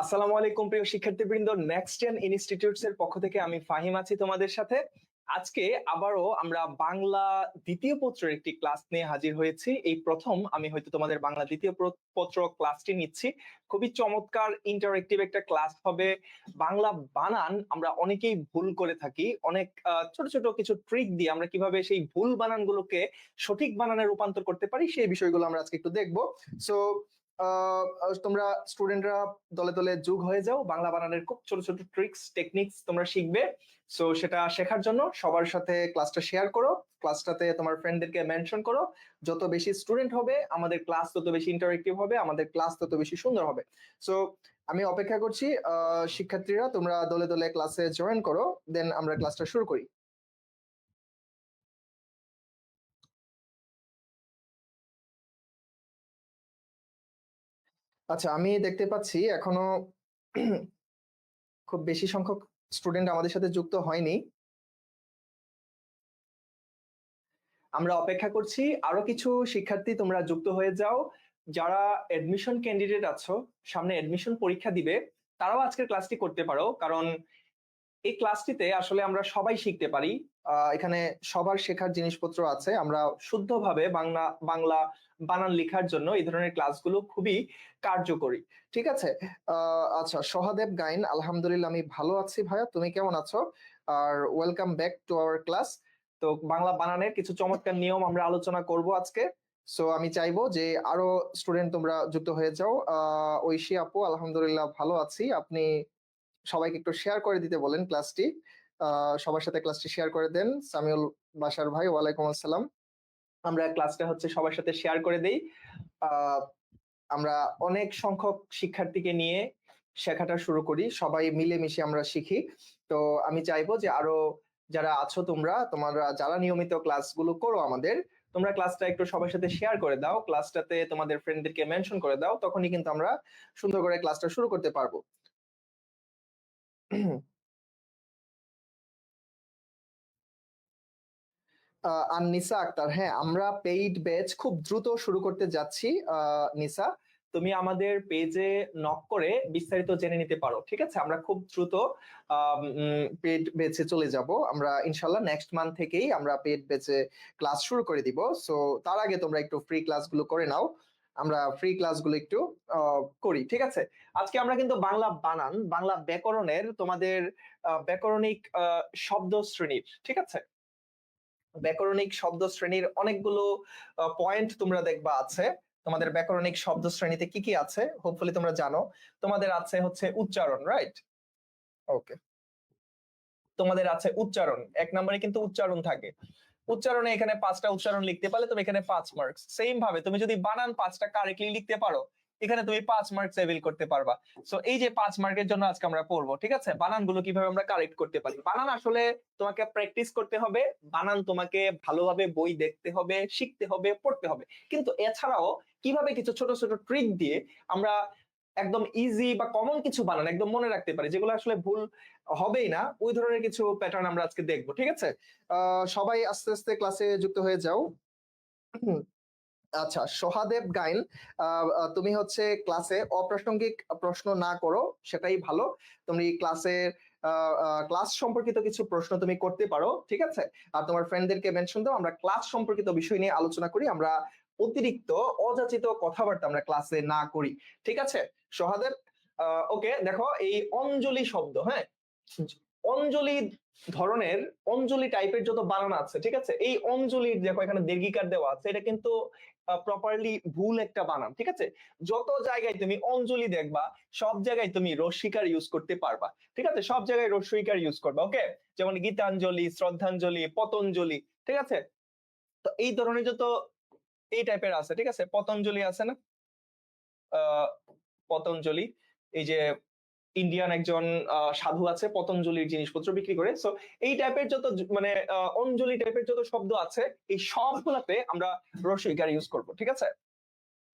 আসসালামু আলাইকুম প্রিয় শিক্ষার্থীবৃন্দ, নেক্সট জেন ইনস্টিটিউটস এর পক্ষ থেকে আমি ফাহিম আছি তোমাদের সাথে। আজকে আবারও আমরা বাংলা দ্বিতীয় পত্রের একটি ক্লাস নিয়ে হাজির হয়েছি। এই প্রথম আমি হয়তো তোমাদের বাংলা দ্বিতীয় পত্র ক্লাসটি নিচ্ছি। খুবই চমৎকার ইন্টারেক্টিভ একটা ক্লাস হবে। বাংলা বানান আমরা অনেকেই ভুল করে থাকি, অনেক ছোট ছোট কিছু ট্রিক দিয়ে আমরা কিভাবে সেই ভুল বানানগুলোকে সঠিক বানানে রূপান্তর করতে পারি সেই বিষয়গুলো আমরা আজকে একটু দেখবো। সো তোমরা স্টুডেন্টরা দলে দলে যোগ হয়ে যাও, বাংলা বানানের খুব ছোট ছোট ট্রিক্স টেকনিক্স তোমরা শিখবে। সো সেটা শেখার জন্য সবার সাথে ক্লাসটা শেয়ার করো, ক্লাসটাতে তোমার ফ্রেন্ডদেরকে মেনশন করো। যত বেশি স্টুডেন্ট হবে আমাদের ক্লাস তত বেশি ইন্টারেক্টিভ হবে, আমাদের ক্লাস তত বেশি সুন্দর হবে। সো আমি অপেক্ষা করছি, শিক্ষার্থীরা তোমরা দলে দলে ক্লাসে জয়েন করো, দেন আমরা ক্লাসটা শুরু করি। আচ্ছা, আমি দেখতে পাচ্ছি এখনো খুব বেশি সংখ্যক স্টুডেন্ট আমাদের সাথে যুক্ত হয়নি। আমরা অপেক্ষা করছি, আরো কিছু শিক্ষার্থী তোমরা যুক্ত হয়ে যাও। যারা এডমিশন ক্যান্ডিডেট আছো, সামনে এডমিশন পরীক্ষা দিবে, তারাও আজকের ক্লাসটি করতে পারো, কারণ এই ক্লাসটিতে আসলে আমরা সবাই শিখতে পারি। এখানে সবার শেখার জিনিসপত্র আছে। আমরা শুদ্ধভাবে বাংলা বাংলা বানান লেখার জন্য এই ধরনের ক্লাসগুলো খুবই কার্যকরী। ঠিক আছে। আচ্ছা, সহাদেব গাইন, আলহামদুলিল্লাহ আমি ভালো আছি ভাইয়া, তুমি কেমন আছো? আর welcome back to our class. তো বাংলা বানানের কিছু চমৎকার নিয়ম আমরা আলোচনা করব আজকে। সো আমি চাইবো যে আরো স্টুডেন্ট তোমরা যুক্ত হয়ে যাও। ঐশী আপু, আলহামদুলিল্লাহ ভালো আছি। আপনি সবাইকে একটু শেয়ার করে দিতে বলেন ক্লাসটি, সবার সাথে ক্লাসটি শেয়ার করে দেন। সামিউল বাশার ভাই, ওয়ালাইকুম আসসালাম। আমরা ক্লাসটা হচ্ছে সবার সাথে শেয়ার করে দেই। আমরা অনেক সংখ্যক শিক্ষার্থীকে নিয়ে শেখাটা শুরু করি, সবাই মিলেমিশে আমরা শিখি। তো আমি চাইবো যে আরো যারা আছো তোমরা যারা নিয়মিত ক্লাসগুলো করো আমাদের, তোমরা ক্লাসটা একটু সবার সাথে শেয়ার করে দাও, ক্লাসটাতে তোমাদের ফ্রেন্ডদেরকে মেনশন করে দাও, তখনই কিন্তু আমরা সুন্দর করে ক্লাসটা শুরু করতে পারবো। আর নিসা আক্তার, হ্যাঁ আমরা পেইড ব্যাচ খুব দ্রুত শুরু করতে যাচ্ছি। নিসা, তুমি আমাদের পেজে নক করে বিস্তারিত জেনে নিতে পারো, ঠিক আছে? আমরা খুব দ্রুত পেইড ব্যাচে চলে যাব। আমরা ইনশাল্লাহ নেক্সট মান্থ থেকেই আমরা পেইড ব্যাচে ক্লাস শুরু করে দিব। সো তার আগে তোমরা একটু ফ্রি ক্লাসগুলো করে নাও, আমরা ফ্রি ক্লাসগুলো একটু করি, ঠিক আছে? আজকে আমরা কিন্তু বাংলা বানান, বাংলা ব্যাকরণের তোমাদের ব্যাকরণিক শব্দ শ্রেণীর, ঠিক আছে, ব্যাকরণিক শব্দ শ্রেণীর অনেকগুলো পয়েন্ট তোমরা দেখবা আছে। তোমাদের ব্যাকরণিক শব্দ শ্রেণীতে কি কি আছে হোপফুলি তোমরা জানো। তোমাদের আছে হচ্ছে উচ্চারণ, রাইট? ওকে, তোমাদের আছে উচ্চারণ, এক নম্বরে কিন্তু উচ্চারণ থাকে। উচ্চারণে এখানে 5টা উচ্চারণ লিখতে পারলে তুমি এখানে 5 মার্কস। সেম ভাবে তুমি যদি বানান 5টা কারেক্টলি লিখতে পারো, এখানে তুমি 5 মার্কস এভিল করতে পারবা। সো এই যে 5 মার্কের জন্য আজকে আমরা পড়বো, ঠিক আছে, বানানগুলো কিভাবে আমরা কারেক্ট করতে পারি। বানান আসলে তোমাকে প্র্যাকটিস করতে হবে, বানান তোমাকে ভালোভাবে বই দেখতে হবে, শিখতে হবে, পড়তে হবে। কিন্তু এছাড়াও কিভাবে কিছু ছোট ছোট ট্রিক দিয়ে আমরা একদম ইজি বা কমন কিছু বানান একদম মনে রাখতে পারি, যেগুলো আসলে ভুল হবেই না, ওই ধরনের কিছু প্যাটার্ন আমরা আজকে দেখবো, ঠিক আছে? সবাই আস্তে আস্তে ক্লাসে যুক্ত হয়ে যাও। আচ্ছা, সহাদেব গাইন, তুমি হচ্ছে ক্লাসে অপ্রাসঙ্গিক প্রশ্ন না করো, সেটাই ভালো। তুমি ক্লাস সম্পর্কিত কিছু প্রশ্ন তুমি করতে পারো, ঠিক আছে? আর তোমার ফ্রেন্ডদেরকে মেনশন দাও, আমরা ক্লাস সম্পর্কিত বিষয় নিয়ে আলোচনা করি, আমরা অতিরিক্ত অযাচিত কথাবার্তা আমরা ক্লাসে না করি, ঠিক আছে? সহাদেব, ওকে, দেখো এই অঞ্জলি শব্দ, হ্যাঁ, অঞ্জলি ধরনের, অঞ্জলি টাইপের যত বানান আছে, ঠিক আছে, এই অঞ্জলির দেখো এখানে দীর্ঘিকার দেওয়া আছে, এটা কিন্তু প্রপারলি ভুল একটা বানান, ঠিক আছে? যত জায়গায় তুমি অঞ্জলি দেখবা সব জায়গায় তুমি রস্বীকার ইউজ করতে পারবা, ঠিক আছে? সব জায়গায় রস্বীকার ইউজ করবা, ওকে? যেমন গীতাঞ্জলি, শ্রদ্ধাঞ্জলি, পতঞ্জলি, ঠিক আছে? তো এই ধরনের যত এই টাইপের আছে, ঠিক আছে? পতঞ্জলি আছে না, পতঞ্জলি, এই যে ইন্ডিয়ান একজন সাধু আছে, পতঞ্জলির জিনিসপত্র বিক্রি করে। সো এই টাইপের যত মানে অঞ্জলি টাইপের যত শব্দ আছে, এই সবগুলাতে আমরা রস্বইকার ইউজ করব, ঠিক আছে?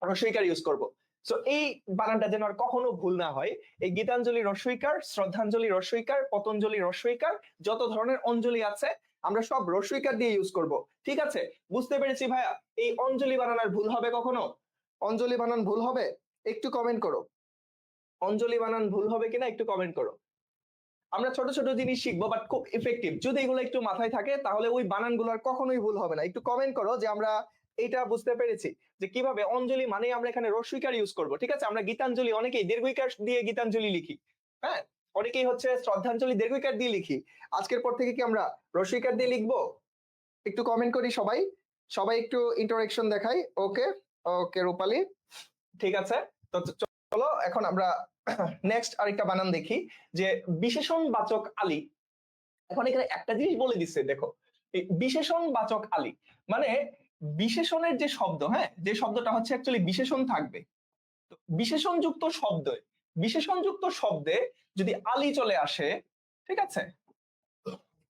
রস্বইকার ইউজ করব। সো এই বানানটা যেন আর কখনো ভুল না হয়। এই গীতাঞ্জলি রস্বইকার, শ্রদ্ধাঞ্জলি রস্বইকার, পতঞ্জলি রস্বইকার, যত ধরনের অঞ্জলি আছে আমরা সব রস্বইকার দিয়ে ইউজ করব, ঠিক আছে? বুঝতে পেরেছি ভাইয়া? এই অঞ্জলি বানান আর ভুল হবে কখনো? অঞ্জলি বানান ভুল হবে? একটু কমেন্ট করো। অঞ্জলি বানান ভুল হবে কিনা একটু কমেন্ট করো। আমরা ছোট ছোট জিনিস শিখবো বাট খুব ইফেক্টিভ, যদি এগুলো একটু মাথায় থাকে তাহলে ওই বানানগুলো আর কখনোই ভুল হবে না। একটু কমেন্ট করো যে আমরা এটা বুঝতে পেরেছি যে কিভাবে অঞ্জলি মানে আমরা এখানে রস্বইকার ইউজ করব। ঠিক আছে, আমরা গীতাঞ্জলি অনেকেই দীর্ঘইকার দিয়ে গীতাঞ্জলি লিখি, হ্যাঁ, অনেকেই হচ্ছে শ্রদ্ধাঞ্জলি দীর্ঘইকার দিয়ে লিখি। আজকের পর থেকে কি আমরা রস্বইকার দিয়ে লিখবো? একটু কমেন্ট করি সবাই, সবাই একটু ইন্টারেকশন দেখাই। ওকে ওকে রূপালী, ঠিক আছে। তো চলো এখন আমরা নেক্সট আরেকটা বানান দেখি, যে বিশেষণ বাচক আলী। এখন এখানে একটা জিনিস বলে দিচ্ছে, দেখো এই বিশেষণ বাচক আলী মানে বিশেষণের যে শব্দ, হ্যাঁ, যে শব্দটা হচ্ছে অ্যাকচুয়ালি বিশেষণ থাকবে, তো বিশেষণযুক্ত শব্দে যদি আলী চলে আসে, ঠিক আছে,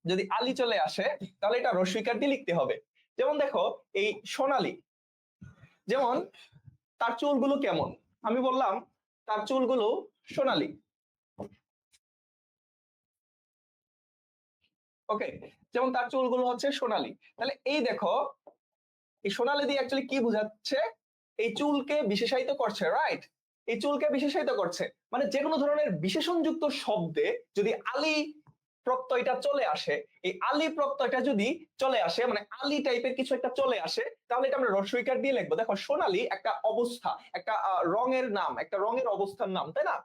যদি আলী চলে আসে তাহলে এটা রস্বইকার দিয়ে লিখতে হবে। যেমন দেখো এই সোনালী, যেমন তার চুলগুলো কেমন, আমি বললাম তার চুলগুলো সোনালী। ওকে, যেমন তার চুলগুলো হচ্ছে সোনালী, তাহলে এই দেখো এই সোনালী দিয়ে অ্যাকচুয়ালি কি বোঝাচ্ছে, এই চুলকে বিশেষায়িত করছে, রাইট? এই চুলকে বিশেষায়িত করছে, মানে যে কোনো ধরনের বিশেষণযুক্ত শব্দে যদি আলী প্রত্যয়টা চলে আসে, এই আলী প্রত্যয়টা যদি চলে আসে মানে আলী টাইপের কিছু একটা চলে আসে, তাহলে এটা আমরা রস্বইকার দিয়ে লিখবো। দেখো সোনালী একটা অবস্থা, একটা রঙের নাম, একটা রঙের অবস্থার নাম, তাই না?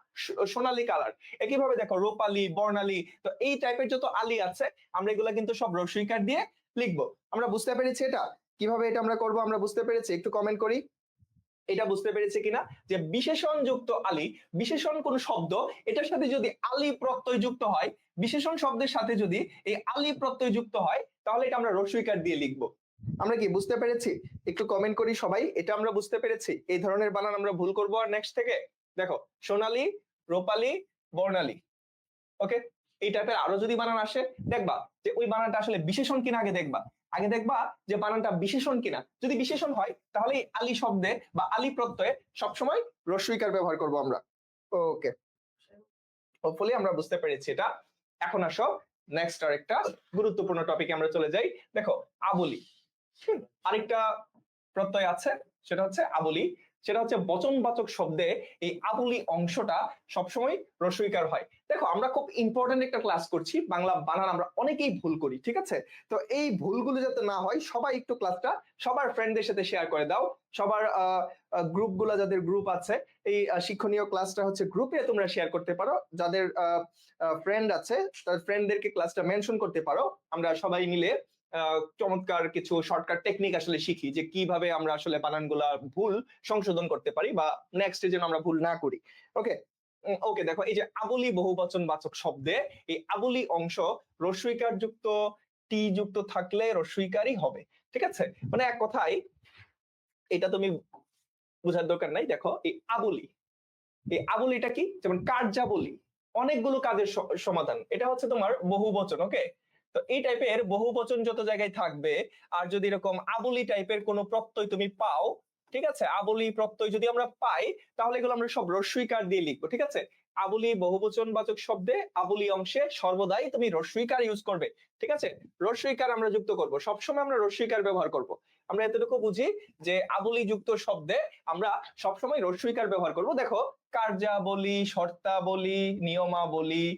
সোনালী কালার। একইভাবে দেখো রূপালী, বর্ণালী, তো এই টাইপের যত আলী আছে আমরা এগুলা কিন্তু সব রস্বইকার দিয়ে লিখবো। আমরা বুঝতে পেরেছি এটা কিভাবে এটা আমরা করব, আমরা বুঝতে পেরেছি? একটু কমেন্ট করি এটা বুঝতে পেরেছে কিনা, যে বিশেষণ যুক্ত আলী, বিশেষণ কোন শব্দ এটার সাথে যদি আলী প্রত্যয় যুক্ত হয়, বিশেষণ শব্দের সাথে যদি এই আলী প্রত্যয় যুক্ত হয়, তাহলে এটা আমরা রস্বইকার দিয়ে লিখবো। আমরা কি বুঝতে পেরেছি? একটু কমেন্ট করি সবাই, এটা আমরা বুঝতে পেরেছি? এই ধরনের বানান আমরা ভুল করবো আর নেক্সট থেকে। দেখো সোনালী, রূপালী, বর্ণালী, ওকে, এই টাইপের আরো যদি বানান আসে দেখবা যে ওই বানানটা আসলে বিশেষণ কিনা, আগে দেখবা যে বানানটা বিশেষণ কিনা। যদি বিশেষণ হয় তাহলে আলী শব্দে বা আলী প্রত্যয়ে সবসময় রস্বইকার ব্যবহার করব আমরা। ওকে, হোপফুলি আমরা বুঝতে পেরেছি এটা। এখন আসো নেক্সট আরেকটা গুরুত্বপূর্ণ টপিকে আমরা চলে যাই। দেখো আবলি, আরেকটা প্রত্যয় আছে, সেটা হচ্ছে আবলি। সেটা হচ্ছে বচনবাচক শব্দে এই আবলি অংশটা সবসময় রস্বইকার হয়। দেখো আমরা খুব ইম্পর্টেন্ট একটা ক্লাস করছি, বাংলা বানান আমরা অনেকেই ভুল করি, ঠিক আছে? তো এই ভুলগুলো যাতে না হয় সবাই একটু ক্লাসটা সবার ফ্রেন্ডদের সাথে শেয়ার করে দাও। সবার গ্রুপগুলো, যাদের গ্রুপ আছে, এই শিক্ষণীয় ক্লাসটা হচ্ছে গ্রুপে তোমরা শেয়ার করতে পারো। যাদের ফ্রেন্ড আছে তাদের ফ্রেন্ডদেরকে ক্লাসটা মেনশন করতে পারো। আমরা সবাই মিলে চমৎকার কিছু শর্টকাট টেকনিক আসলে শিখি, যে কিভাবে আমরা আসলে বানানগুলা ভুল সংশোধন করতে পারি বা নেক্সট যেন আমরা ভুল না করি। ওকে ওকে, দেখো এই যে আবলি বহুবচন বাচক শব্দে এই আবলি অংশ রস্বইকার যুক্ত টি যুক্ত থাকলে রস্বইকারই হবে, ঠিক আছে? মানে এক কথায় এটা তুমি বোঝার দরকার নাই। দেখো এই আবলিটা কি, যেমন কার্যাবলী, অনেকগুলো কাজের সমাধান, এটা হচ্ছে তোমার বহুবচন। ওকে, তো এই টাইপের বহুবচন যত জায়গায় থাকবে, আর যদি এরকম আবলি টাইপের কোনো প্রত্যয় তুমি পাও, ঠিক আছে, আবলি প্রত্যয় যদি আমরা পাই তাহলে এগুলো আমরা সব রস্বইকার দিয়ে লিখবো, ঠিক আছে? আবলি বহুবচন বাচক শব্দে আবলি অংশে সর্বদাই তুমি রস্বইকার ইউজ করবে, ঠিক আছে? রস্বইকার আমরা যুক্ত করব, সবসময় আমরা রস্বইকার ব্যবহার করব। আমরা এতটুকু বুঝি যে আবলি যুক্ত শব্দে আমরা সবসময় রস্বইকার ব্যবহার করব। দেখো কার্যাবলী, শর্তাবলী, নিয়মাবলী,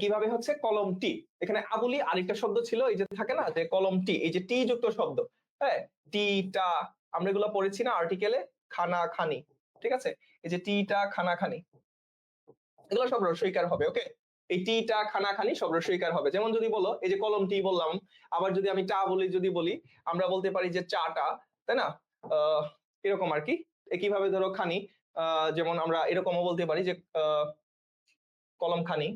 কিভাবে হচ্ছে কলম টি, এখানে আবলি আরেকটা শব্দ ছিল, এই যে থাকে না যে কলম টি, এই যে টি যুক্ত শব্দ, হ্যাঁ, টি টা আমরা এগুলো পড়েছি না আর্টিকেলে, খানা খানি, ঠিক আছে? এই যে টি টা খানা খানি, এগুলো সব রস্বইকার হবে। ওকে, এই টি টা খানা খানি সব রস্বইকার হবে। যেমন যদি বলো এই যে কলম টি বললাম, আবার যদি আমি টা বলি, যদি বলি আমরা বলতে পারি যে চা টা, তাই না? এরকম আর কি। একইভাবে ধরো খানি, যেমন আমরা এরকমও বলতে পারি যে কলম খানি।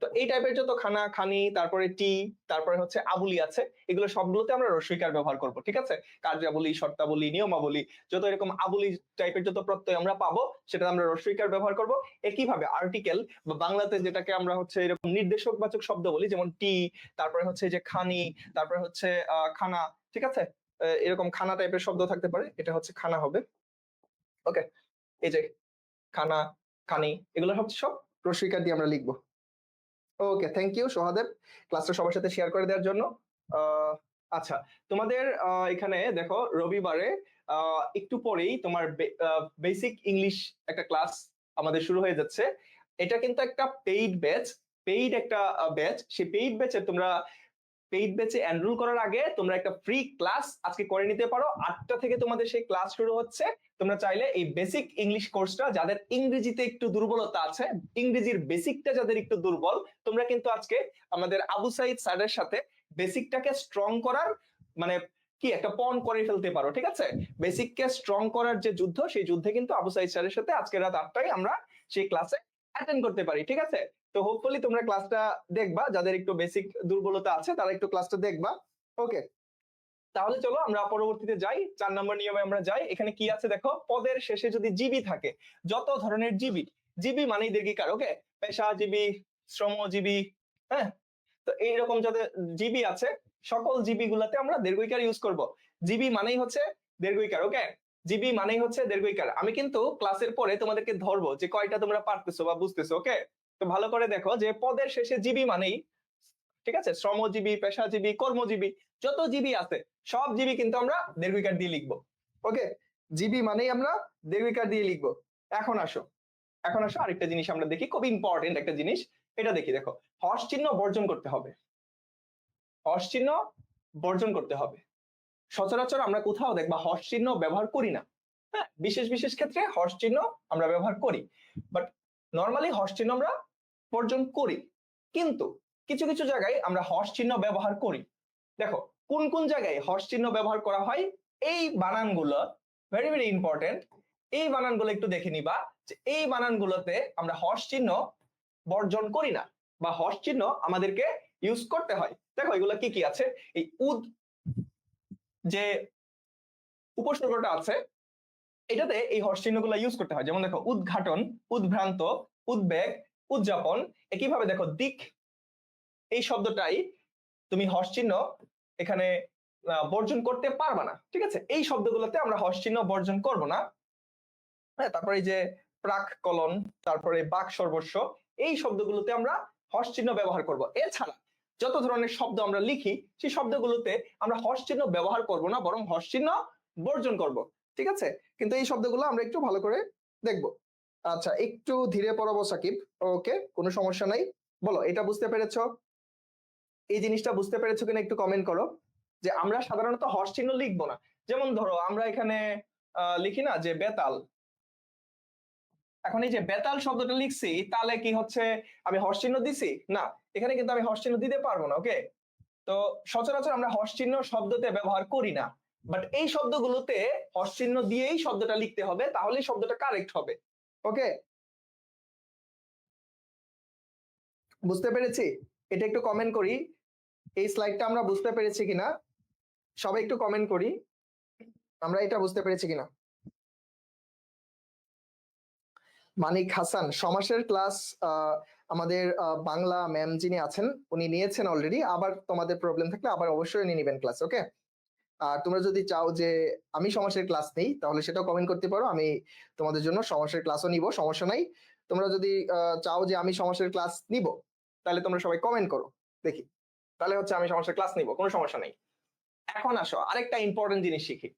তো এই টাইপের যত খানা খানি, তারপরে টি, তারপরে হচ্ছে আবুলি আছে, এগুলো সবগুলোতে আমরা রস্বইকার ব্যবহার করব, ঠিক আছে? কার্যাবলী, শর্তাবলী, নিয়মাবলী, যত এরকম আবুলি টাইপের যত প্রত্যয় আমরা পাবো সেটা আমরা রস্বইকার ব্যবহার করব। একইভাবে আর্টিকেল বা বাংলাতে যেটাকে আমরা হচ্ছে এরকম নির্দেশকবাচক শব্দ বলি, যেমন টি, তারপরে হচ্ছে যে খানি, তারপরে হচ্ছে খানা, ঠিক আছে? এরকম খানা টাইপের শব্দ থাকতে পারে, এটা হচ্ছে খানা হবে। ওকে, এই যে খানা, খানি, এগুলো হচ্ছে সব রস্বইকার দিয়ে আমরা লিখবো। ওকে, থ্যাংক ইউ সোহাদেব ক্লাসটা সবার সাথে শেয়ার করে দেওয়ার জন্য। আচ্ছা, তোমাদের এখানে দেখো রবিবারে একটু পরেই তোমার বেসিক ইংলিশ একটা ক্লাস আমাদের শুরু হয়ে যাচ্ছে। এটা কিন্তু একটা পেইড ব্যাচ, পেইড একটা ব্যাচ। সেই পেইড ব্যাচে তোমরা পেইড ব্যাচে এনরোল করার আগে তোমরা একটা ফ্রি ক্লাস আজকে করে নিতে পারো। 8টা থেকে তোমাদের সেই ক্লাস শুরু হচ্ছে। তোমরা চাইলে এই বেসিক ইংলিশ কোর্সটা, যাদের ইংরেজিতে একটু দুর্বলতা আছে, ইংরেজির বেসিকটা যাদের একটু দুর্বল, তোমরা কিন্তু আজকে আমাদের আবু সাইদ স্যারের সাথে বেসিকটাকে স্ট্রং করার মানে কি একটা পণ করে ফেলতে পারো। ঠিক আছে, বেসিককে স্ট্রং করার যে যুদ্ধ, সেই যুদ্ধে কিন্তু আবু সাইদ স্যারের সাথে আজকে রাত 8টায় আমরা সেই ক্লাসে অ্যাটেন্ড করতে পারি। ঠিক আছে, তো হোপফুলি তোমরা ক্লাসটা দেখবা, যাদের একটু বেসিক দুর্বলতা আছে তারা একটু ক্লাসটা দেখবা। ওকে, তাহলে চলো আমরা পরবর্তীতে যাই। 4 নম্বর নিয়মে আমরা যাই। এখানে কি আছে দেখো, পদের শেষে যদি জিবি থাকে, যত ধরনের জিবি, জিবি মানেই দীর্ঘিকার। ওকে, পেশাজীবী, শ্রমজীবী, হ্যাঁ, তো এইরকম যাদের জিবি আছে, সকল জিবি গুলাতে আমরা দীর্ঘইকার ইউজ করব। জিবি মানেই হচ্ছে দীর্ঘইকার। ওকে, জিবি মানেই হচ্ছে দীর্ঘইকার। আমি কিন্তু ক্লাসের পরে তোমাদেরকে ধরবো যে কয়টা তোমরা পারতেছো বা বুঝতেছো। ওকে, তো ভালো করে দেখো যে পদের শেষে জিবি মানেই, ঠিক আছে, শ্রমজীবী, পেশাজীবী, কর্মজীবী, যত জিবি আছে সব জিবি কিন্তু আমরা দীর্ঘইকার দিয়ে লিখবো। ওকে, জিবি মানেই আমরা দীর্ঘইকার দিয়ে লিখবো। এখন আসো, এখন আসো আরেকটা জিনিস আমরা দেখি, খুব ইম্পর্টেন্ট একটা জিনিস। এটা দেখি, দেখো, হর্ষ চিহ্ন বর্জন করতে হবে। হর্ষ চিহ্ন বর্জন করতে হবে। সচরাচর আমরা কোথাও দেখবা হর্ষ চিহ্ন ব্যবহার করি না। হ্যাঁ, বিশেষ বিশেষ ক্ষেত্রে হর্ষ চিহ্ন আমরা ব্যবহার করি, বাট নর্মালি হর্ষ চিহ্ন আমরা বর্জন করি। কিন্তু কিছু কিছু জায়গায় আমরা হর্ষ চিহ্ন ব্যবহার করি। দেখো কোন কোন জায়গায় হর্ষ চিহ্ন ব্যবহার করা হয়, এই বানানগুলো ভেরি ভেরি ইম্পর্টেন্ট। এই বানানগুলো একটু দেখে নিবা যে এই বানানগুলোতে আমরা হর্ষ চিহ্ন বর্জন করি না, বা হর্ষ চিহ্ন আমাদেরকে ইউজ করতে হয়। দেখো এগুলো কি কি আছে। এই উদ যে উপসর্গটা আছে, এটাতে এই হর্ষ চিহ্নগুলো ইউজ করতে হয়। যেমন দেখো উদ্ঘাটন, উদ্ভ্রান্ত, উদ্বেগ, উদযাপন। একইভাবে দেখো দিক, এই শব্দটাই তুমি হর্ষ চিহ্ন এখানে বর্জন করতে পারবা না। ঠিক আছে, এই শব্দগুলোতে আমরা হর্ষ চিহ্ন বর্জন করব না। হ্যাঁ, তারপরে এই যে প্রাক কলন, তারপরে বাক সর্বস্ব, এই শব্দগুলোতে আমরা হর্ষ চিহ্ন ব্যবহার করব। এছাড়া যত ধরনের শব্দ আমরা লিখি, সেই শব্দগুলোতে আমরা হর্ষ চিহ্ন ব্যবহার করব না, বরং হর্ষ চিহ্ন বর্জন করব। ঠিক আছে, কিন্তু এই শব্দগুলো আমরা একটু ভালো করে দেখব। আচ্ছা, একটু ধীরে পড়াবো সাকিব। ওকে, কোনো সমস্যা নাই। বলো, এটা বুঝতে পেরেছো? এই জিনিসটা বুঝতে পেরেছো কিনা একটু কমেন্ট করো। যে আমরা সাধারণত হর্ষ চিহ্ন লিখবো না। যেমন ধরো আমরা এখানে লিখি না যে বেতাল। এখন এই যে বেতাল শব্দটা লিখছি, তাহলে কি হচ্ছে আমি হর্ষ চিহ্ন দিছি? না, এখানে কিন্তু আমি হর্ষ চিহ্ন দিতে পারবো না। ওকে, তো সচরাচর আমরা হর্ষ চিহ্ন শব্দতে ব্যবহার করি না, বাট এই শব্দগুলোতে হর্ষ চিহ্ন দিয়েই শব্দটা লিখতে হবে, তাহলেই শব্দটা কারেক্ট হবে। ওকে, বুঝতে পেরেছি? এটা একটু কমেন্ট করি, এই স্লাইডটা আমরা বুঝতে পেরেছি কিনা। সবাই একটু কমেন্ট করি আমরা এটা বুঝতে পেরেছি কিনা। মানিক হাসান, সমাসের ক্লাস আমাদের বাংলা ম্যাম যিনি আছেন উনি নিয়েছেন অলরেডি। আবার তোমাদের প্রবলেম থাকলে আবার অবশ্যই নিয়ে নেবেন ক্লাস। ওকে, আর তোমরা যদি চাও যে আমি সমাসের ক্লাস নেই, তাহলে সেটাও কমেন্ট করতে পারো, আমি তোমাদের জন্য সমাসের ক্লাসও নিব, সমস্যা নাই। তোমরা যদি চাও যে আমি সমাসের ক্লাস নিব, তাহলে তোমরা সবাই কমেন্ট করো দেখি, তাহলে হচ্ছে আমি সমাসের ক্লাস নিব, কোনো সমস্যা নেই। এখন আসো আরেকটা ইম্পর্টেন্ট জিনিস শিখি,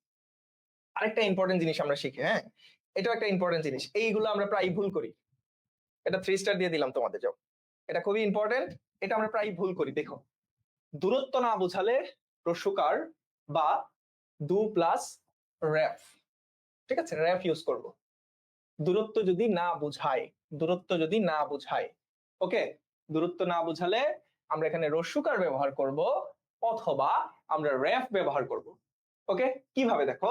আরেকটা ইম্পর্টেন্ট জিনিস আমরা শিখি। হ্যাঁ, এটাও একটা ইম্পর্টেন্ট জিনিস, এইগুলো আমরা প্রায় ভুল করি। এটা 3 স্টার দিয়ে দিলাম তোমাদের, যাও, এটা খুবই ইম্পর্টেন্ট। এটা আমরা প্রায় ভুল করি। দেখো, দূরত্ব না বোঝালে রস্যকার বা দু প্লাস র্যাফ, ঠিক আছে, র্যাফ ইউজ করব। দূরত্ব যদি না বুঝায়, দূরত্ব যদি না বুঝায়, ওকে, দূরত্ব না বুঝালে আমরা এখানে রস্যকার ব্যবহার করব, অথবা আমরা র্যাফ ব্যবহার করব। ওকে, কিভাবে দেখো,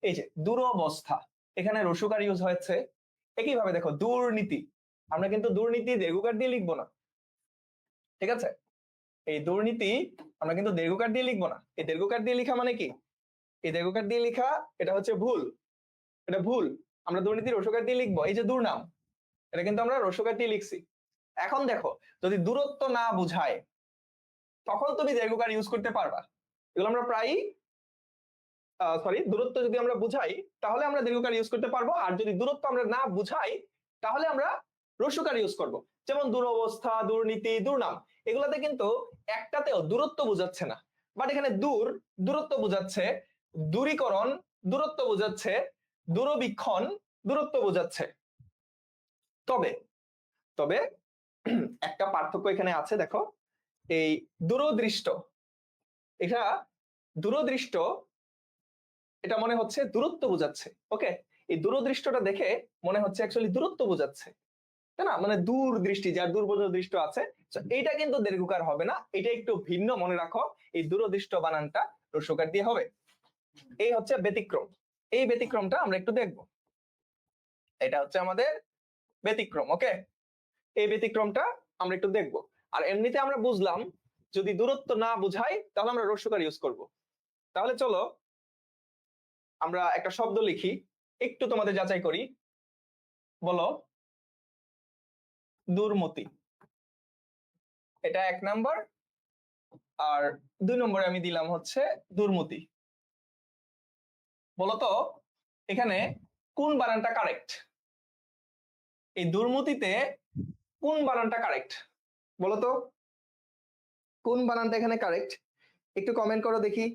এই যে দুরবস্থা, এখানে রস্যকার ইউজ হয়েছে। একইভাবে দেখো দুর্নীতি, আমরা কিন্তু দুর্নীতি দীর্ঘকার দিয়ে লিখবো না। ঠিক আছে, এই দুর্নীতি আমরা কিন্তু দীর্ঘকার দিয়ে লিখবো না। এই দীর্ঘকার দিয়ে লেখা মানে কি, এই দীর্ঘকার দিয়ে লেখা এটা হচ্ছে ভুল, এটা ভুল। আমরা দুর্নীতি রস্যকার দিয়ে লিখবো। এই যে দুর্নাম, এটা কিন্তু আমরা রস্যকার দিয়ে লিখছি। এখন দেখো, যদি দূরত্ব না বুঝায়, তখন তুমি দীর্ঘকার ইউজ করতে পারবা। এগুলো আমরা প্রায়ই সরি, দূরত্ব যদি আমরা বুঝাই তাহলে আমরা দীর্ঘকার ইউজ করতে পারবো, আর যদি দূরত্ব আমরা না বুঝাই তাহলে আমরা রস্যকার ইউজ করব। যেমন দুরবস্থা, দুর্নীতি, দুর্নাম, এগুলাতে কিন্তু একটাতেও দূরত্ব বোঝাচ্ছে না, বাট এখানে দূরত্ব বোঝাচ্ছে, দূরীকরণ দূরত্ব বোঝাচ্ছে, দূরবীক্ষণ দূরত্ব বোঝাচ্ছে। তবে তবে একটা পার্থক্য এখানে আছে, দেখো এই দূরদৃষ্ট, এটা দূরদৃষ্ট এটা মনে হচ্ছে দূরত্ব বোঝাচ্ছে। ওকে, এই দূরদৃষ্টটা দেখে মনে হচ্ছে অ্যাকচুয়ালি দূরত্ব বোঝাচ্ছে, তাই না? মানে দূর দৃষ্টি, যার দূরদৃষ্ট আছে। এইটা কিন্তু দীর্ঘকার হবে না, এটা একটু ভিন্ন, মনে রাখো। এই দূরদৃষ্ট বানানটা রস্যকার দিয়ে হবে। এই হচ্ছে ব্যতিক্রম। এই ব্যতিক্রমটা আমরা একটু দেখব। এটা হচ্ছে আমাদের ব্যতিক্রম। ওকে, এই ব্যতিক্রমটা আমরা একটু দেখব। আর এমনিতে আমরা বুঝলাম যদি দূরত্ব না বোঝাই তাহলে আমরা রস্যকার ইউজ করব। তাহলে চলো আমরা একটা শব্দ লিখি, একটু তোমাদের যাচাই করি। বলো দুর্মতি, এটা 1 নাম্বার। আর 2 নম্বরে আমি দিলাম হচ্ছে দুর্মতি। বলতো এখানে কোন বানানটা কারেক্ট? এই দুর্মতিতে কোন বানানটা কারেক্ট বলতো? কোন বানানটা এখানে কারেক্ট? একটু কমেন্ট করো দেখি।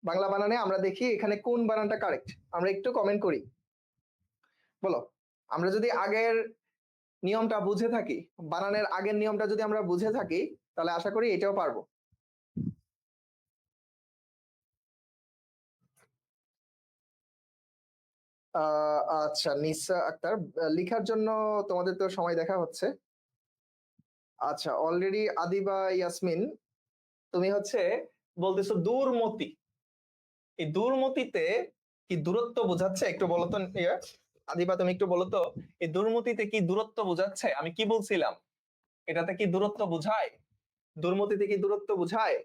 বাংলা বানানে আমরা দেখি এখানে কোন বানানটা কারেক্ট, আমরা একটু কমেন্ট করি। বলো, আমরা যদি আগের নিয়মটা বুঝে থাকি, বানানের আগের নিয়মটা যদি আমরা বুঝে থাকি, তাহলে আশা করি এটাও পারবো। আচ্ছা নিসা আক্তার, লিখার জন্য তোমাদের তো সময় দেখা হচ্ছে। আচ্ছা, অলরেডি আদিবা ইয়াসমিন, তুমি হচ্ছে বলতেছো দূরমতি। এই দূরমতিতে কি দূরত্ব বোঝাচ্ছে একটু বলো তো। আদিবা তুমি একটু বলো তো, এই দূরমতিতে কি দূরত্ব বোঝাচ্ছে? আমি কি বলছিলাম, এটাতে কি দূরত্ব বোঝায়? দূরমতিতে কি দূরত্ব বোঝায়?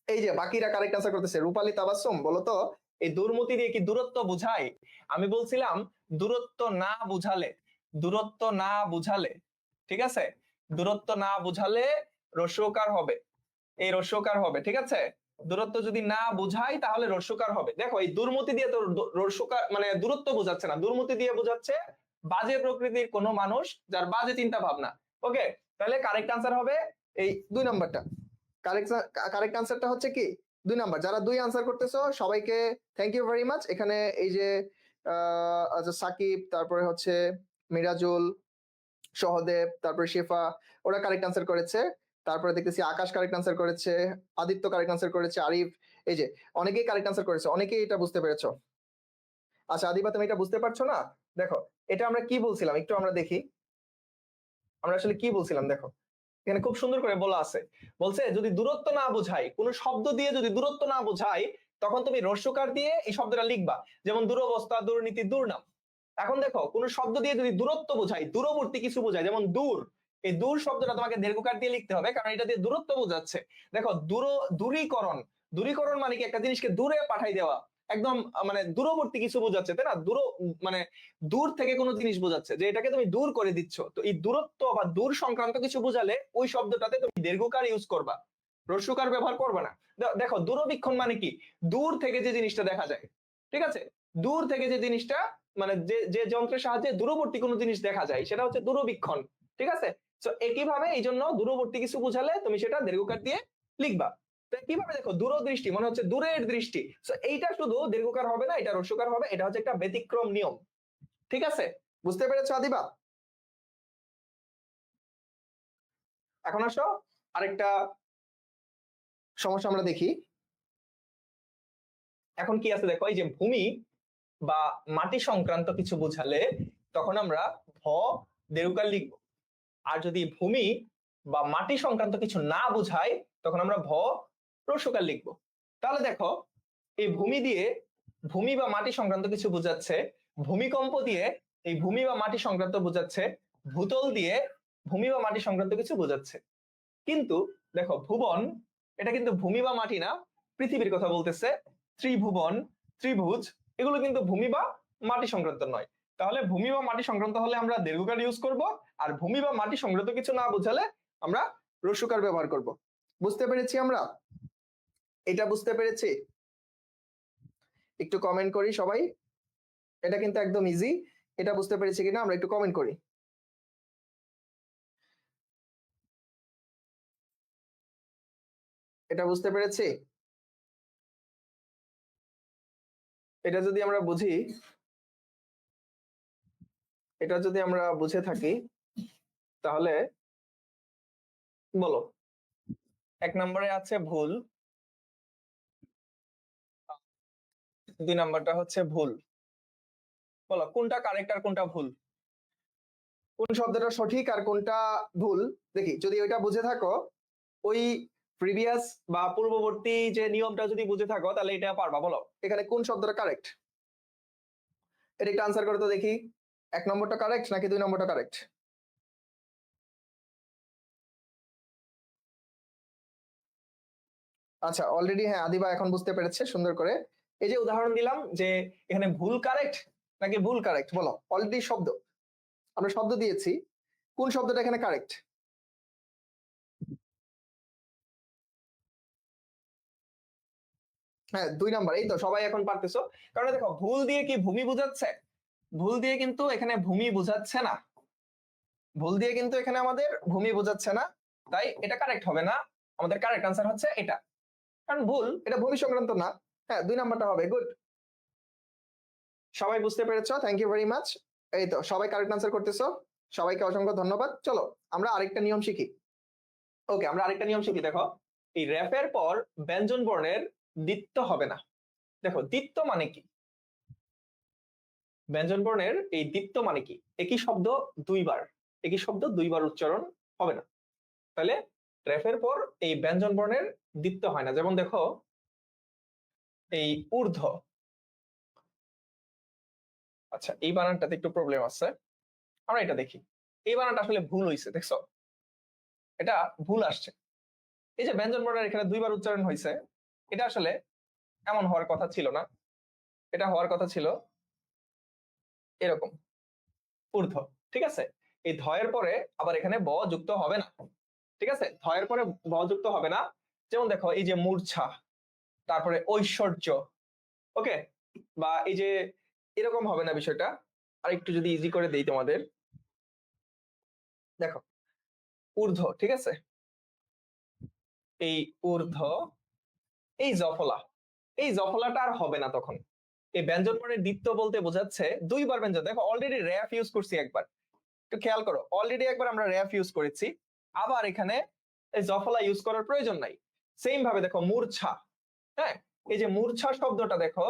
এই যে বাকিরা কারেক্ট আনসার করতেছে। রূপালী তাবাসসুম, বলো তো এই দূরমতি দিয়ে কি দূরত্ব বোঝায়? আমি বলছিলাম দূরত্ব না বুঝালে, দূরত্ব না বুঝালে, ঠিক আছে, দূরত্ব না বুঝালে রস্যকার হবে, এই রস্যকার হবে, ঠিক আছে। দূরত্ব যদি না বুঝাই তাহলে রস্যকার হবে। দেখো এই দুর্মতি দিয়ে তো রস্যকার মানে দূরত্ব বোঝাচ্ছে না, দুর্মতি দিয়ে বোঝাচ্ছে বাজে প্রকৃতির কোনো মানুষ যার বাজে চিন্তা ভাবনা। ওকে, তাহলে কারেক্ট আনসার হবে এই 2 নাম্বারটা। কারেক্ট আনসারটা হচ্ছে কি 2 নাম্বার। যারা 2 আনসার করতেছো সবাইকে থ্যাংক ইউ ভেরি মাচ। এখানে এই যে আচ্ছা সাকিব, তারপরে হচ্ছে মিরাজুল, সহদেব, তারপরে শেফা, ওরা কারেক্ট আনসার করেছে। তারপরে দেখতেছি আকাশ কারেক্ট আনসার করেছে, আদিত্য কারেক্ট আনসার করেছে, আরিফ, এই যে অনেকেই কারেক্ট আনসার করেছে, অনেকেই এটা বুঝতে পেরেছো। আচ্ছা আদিবা তুমি এটা বুঝতে পারছো না? দেখো এটা আমরা কি বলছিলাম একটু আমরা দেখি, আমরা আসলে কি বলছিলাম দেখো। এখানে খুব সুন্দর করে বলা আছে, বলছে যদি দূরত্ব না বোঝাই, কোন শব্দ দিয়ে যদি দূরত্ব না বোঝাই, তখন তুমি রস্যকার দিয়ে এই শব্দটা লিখবা। যেমন দুরবস্থা, দুর্নীতি, দুর্নাম। এখন দেখো কোন শব্দ দিয়ে যদি দূরত্ব বোঝাই, দূরবর্তী কিছু বোঝায়, যেমন দূর, এই দূর শব্দটা তোমাকে দীর্ঘকার দিয়ে লিখতে হবে, কারণ এটা দিয়ে দূরত্ব বোঝাচ্ছে। দেখো দূরীকরণ, দূরীকরণ মানে কি একটা জিনিসকে দূরে পাঠাই দেওয়া, একদম মানে দূরবর্তী কিছু বোঝাচ্ছে, তাই না? মানে দূর থেকে কোনো জিনিস বোঝাচ্ছে যে এটাকে তুমি দূর করে দিচ্ছ। তো এই দূরত্ব বা দূর সংক্রান্ত কিছু বোঝালে ওই শব্দটাতে তুমি দীর্ঘকার ইউজ করবা, হ্রস্বকার ব্যবহার করবে না। দেখো দূরবীক্ষণ মানে কি, দূর থেকে যে জিনিসটা দেখা যায়, ঠিক আছে, দূর থেকে যে জিনিসটা মানে যে যে যন্ত্রের সাহায্যে দূরবর্তী কোনো জিনিস দেখা যায় সেটা হচ্ছে দূরবীক্ষণ, ঠিক আছে। তো একইভাবে এই জন্য দূরবর্তী কিছু বোঝালে তুমি সেটা দীর্ঘকার দিয়ে লিখবা। তো কিভাবে দেখো দূরদৃষ্টি মানে হচ্ছে দূরের দৃষ্টি, তো এইটা শুধু দীর্ঘকার হবে না, এটা হ্রস্বকার হবে। এটা হচ্ছে একটা ব্যতিক্রম নিয়ম, ঠিক আছে। বুঝতে পেরেছো আদিবা? এখন আসো আরেকটা সমস্যা আমরা দেখি। এখন কি আছে দেখো, এই যে ভূমি বা মাটি সংক্রান্ত কিছু বোঝালে তখন আমরা ভ দীর্ঘকার লিখবো। আর যদি ভূমি বা মাটি সংক্রান্ত কিছু না বোঝায় তখন আমরা ভ হ্রস্বকার লিখবো। তাহলে দেখো এই ভূমি দিয়ে ভূমি বা মাটি সংক্রান্ত কিছু বোঝাচ্ছে, ভূমিকম্প দিয়ে এই ভূমি বা মাটি সংক্রান্ত বোঝাচ্ছে, ভূতল দিয়ে ভূমি বা মাটি সংক্রান্ত কিছু বোঝাচ্ছে। কিন্তু দেখো ভুবন, এটা কিন্তু ভূমি বা মাটি না, পৃথিবীর কথা বলতেছে। ত্রিভুবন, ত্রিভুজ, এগুলো কিন্তু ভূমি বা মাটি সংক্রান্ত নয়। তাহলে ভূমি বা মাটি সংক্রান্ত হলে আমরা দীর্ঘকার ইউজ করব, আর ভূমি বা মাটি সংক্রান্ত কিছু না বোঝালে আমরা হ্রস্বকার ব্যবহার করব। বুঝতে পেরেছি আমরা? এটা বুঝতে পেরেছি? একটু কমেন্ট করি সবাই, এটা কিন্তু একদম ইজি। এটা বুঝতে পেরেছি কিনা আমরা একটু কমেন্ট করি। এটা বুঝতে পেরেছি? এটা যদি আমরা বুঝি, এটা যদি আমরা বুঝে থাকি, তাহলে বলো 1 নম্বরে আছে ভুল, 2 নাম্বারটা হচ্ছে ভুল। বলো কোনটা কারেক্ট আর কোনটা ভুল, কোন শব্দটা সঠিক আর কোনটা ভুল। দেখি যদি ওইটা বুঝে থাকো, ওই প্রিভিয়াস বা পূর্ববর্তী যে নিয়মটা যদি বুঝে থাকো, তাহলে এটা পারবা। বলো এখানে কোন শব্দটা কারেক্ট, এটা একটু আনসার করে তো দেখি। 1 নম্বরটা কারেক্ট নাকি 2 নম্বরটা কারেক্ট? আচ্ছা অলরেডি, হ্যাঁ আদিবা এখন বুঝতে পেরেছে সুন্দর করে। এই যে উদাহরণ দিলাম যে এখানে ভুল কারেক্ট নাকি ভুল কারেক্ট, বলো। অলরেডি শব্দ, আমরা শব্দ দিয়েছি, কোন শব্দটা এখানে কারেক্ট? হ্যাঁ 2 নাম্বার, এই তো সবাই এখন পারতেছো। কারণ দেখো ভুল দিয়ে কি ভূমি বোঝাচ্ছে? ভুল দিয়ে কিন্তু এখানে ভূমি বোঝাচ্ছে না, ভুল দিয়ে কিন্তু এখানে আমাদের ভূমি বোঝাচ্ছে না, তাই এটা কারেক্ট হবে না। আমাদের কারেক্ট আনসার হচ্ছে এটা, কারণ ভুল এটা ভূমি সংক্রান্ত না। হ্যাঁ 2 নাম্বারটা হবে, গুড। সবাই বুঝতে পেরেছো, থ্যাংক ইউ ভেরি মাচ। এই তো সবাই কারেক্ট আনসার করতেছো, সবাইকে অসংখ্য ধন্যবাদ। চলো আমরা আরেকটা নিয়ম শিখি। ওকে, আমরা আরেকটা নিয়ম শিখি। দেখো এই র্যাপের পর ব্যঞ্জন বর্ণের দ্বিত্ব হবে না। দেখো দ্বিত্ব মানে কি, ব্যঞ্জন বর্ণের এই দ্বিত্ব মানে কি, একই শব্দ দুইবার, একই শব্দ দুইবার উচ্চারণ হবে না। তাহলে র্যাফের পর এই ব্যঞ্জন বর্ণের দ্বিত্ব হয় না। যেমন দেখো এই ঊর্ধ্ব, আচ্ছা এই বানানটাতে একটু প্রবলেম আছে, আমরা এটা দেখি। এই বানানটা আসলে ভুল হয়েছে, দেখছো এটা ভুল আসছে। এই যে ব্যঞ্জন বর্ণের এখানে দুইবার উচ্চারণ হয়েছে, এটা আসলে এমন হওয়ার কথা ছিল না। এটা হওয়ার কথা ছিল এরকম, ঊর্ধ্ব। ঠিক আছে, এই ধয়ের পরে আবার এখানে ব যুক্ত হবে না। ঠিক আছে, ধয়ের পরে ব যুক্ত হবে না। যেমন দেখো এই যে মূর্ছা, তারপরে ঐশ্বর্য, ওকে, বা এই যে এরকম হবে না বিষয়টা। আর একটু যদি ইজি করে দেই তোমাদের, দেখো ঊর্ধ্ব, ঠিক আছে, এই ঊর্ধ্ব, এই জফলা, এই জফলাটা আর হবে না তখন। এই ব্যঞ্জন বর্ণের দ্বিত্ব বলতে বোঝাচ্ছে দুইবার ব্যঞ্জন। দেখো অলরেডি র্যাফ ইউজ করছি একবার, একটু খেয়াল করো, অলরেডি একবার আমরা র্যাফ ইউজ করেছি, আবার এখানে এই জফলা ইউজ করার প্রয়োজন নাই। সেম ভাবে দেখো মূর্ছা, হ্যাঁ এই যে মূর্ছা শব্দটা দেখো,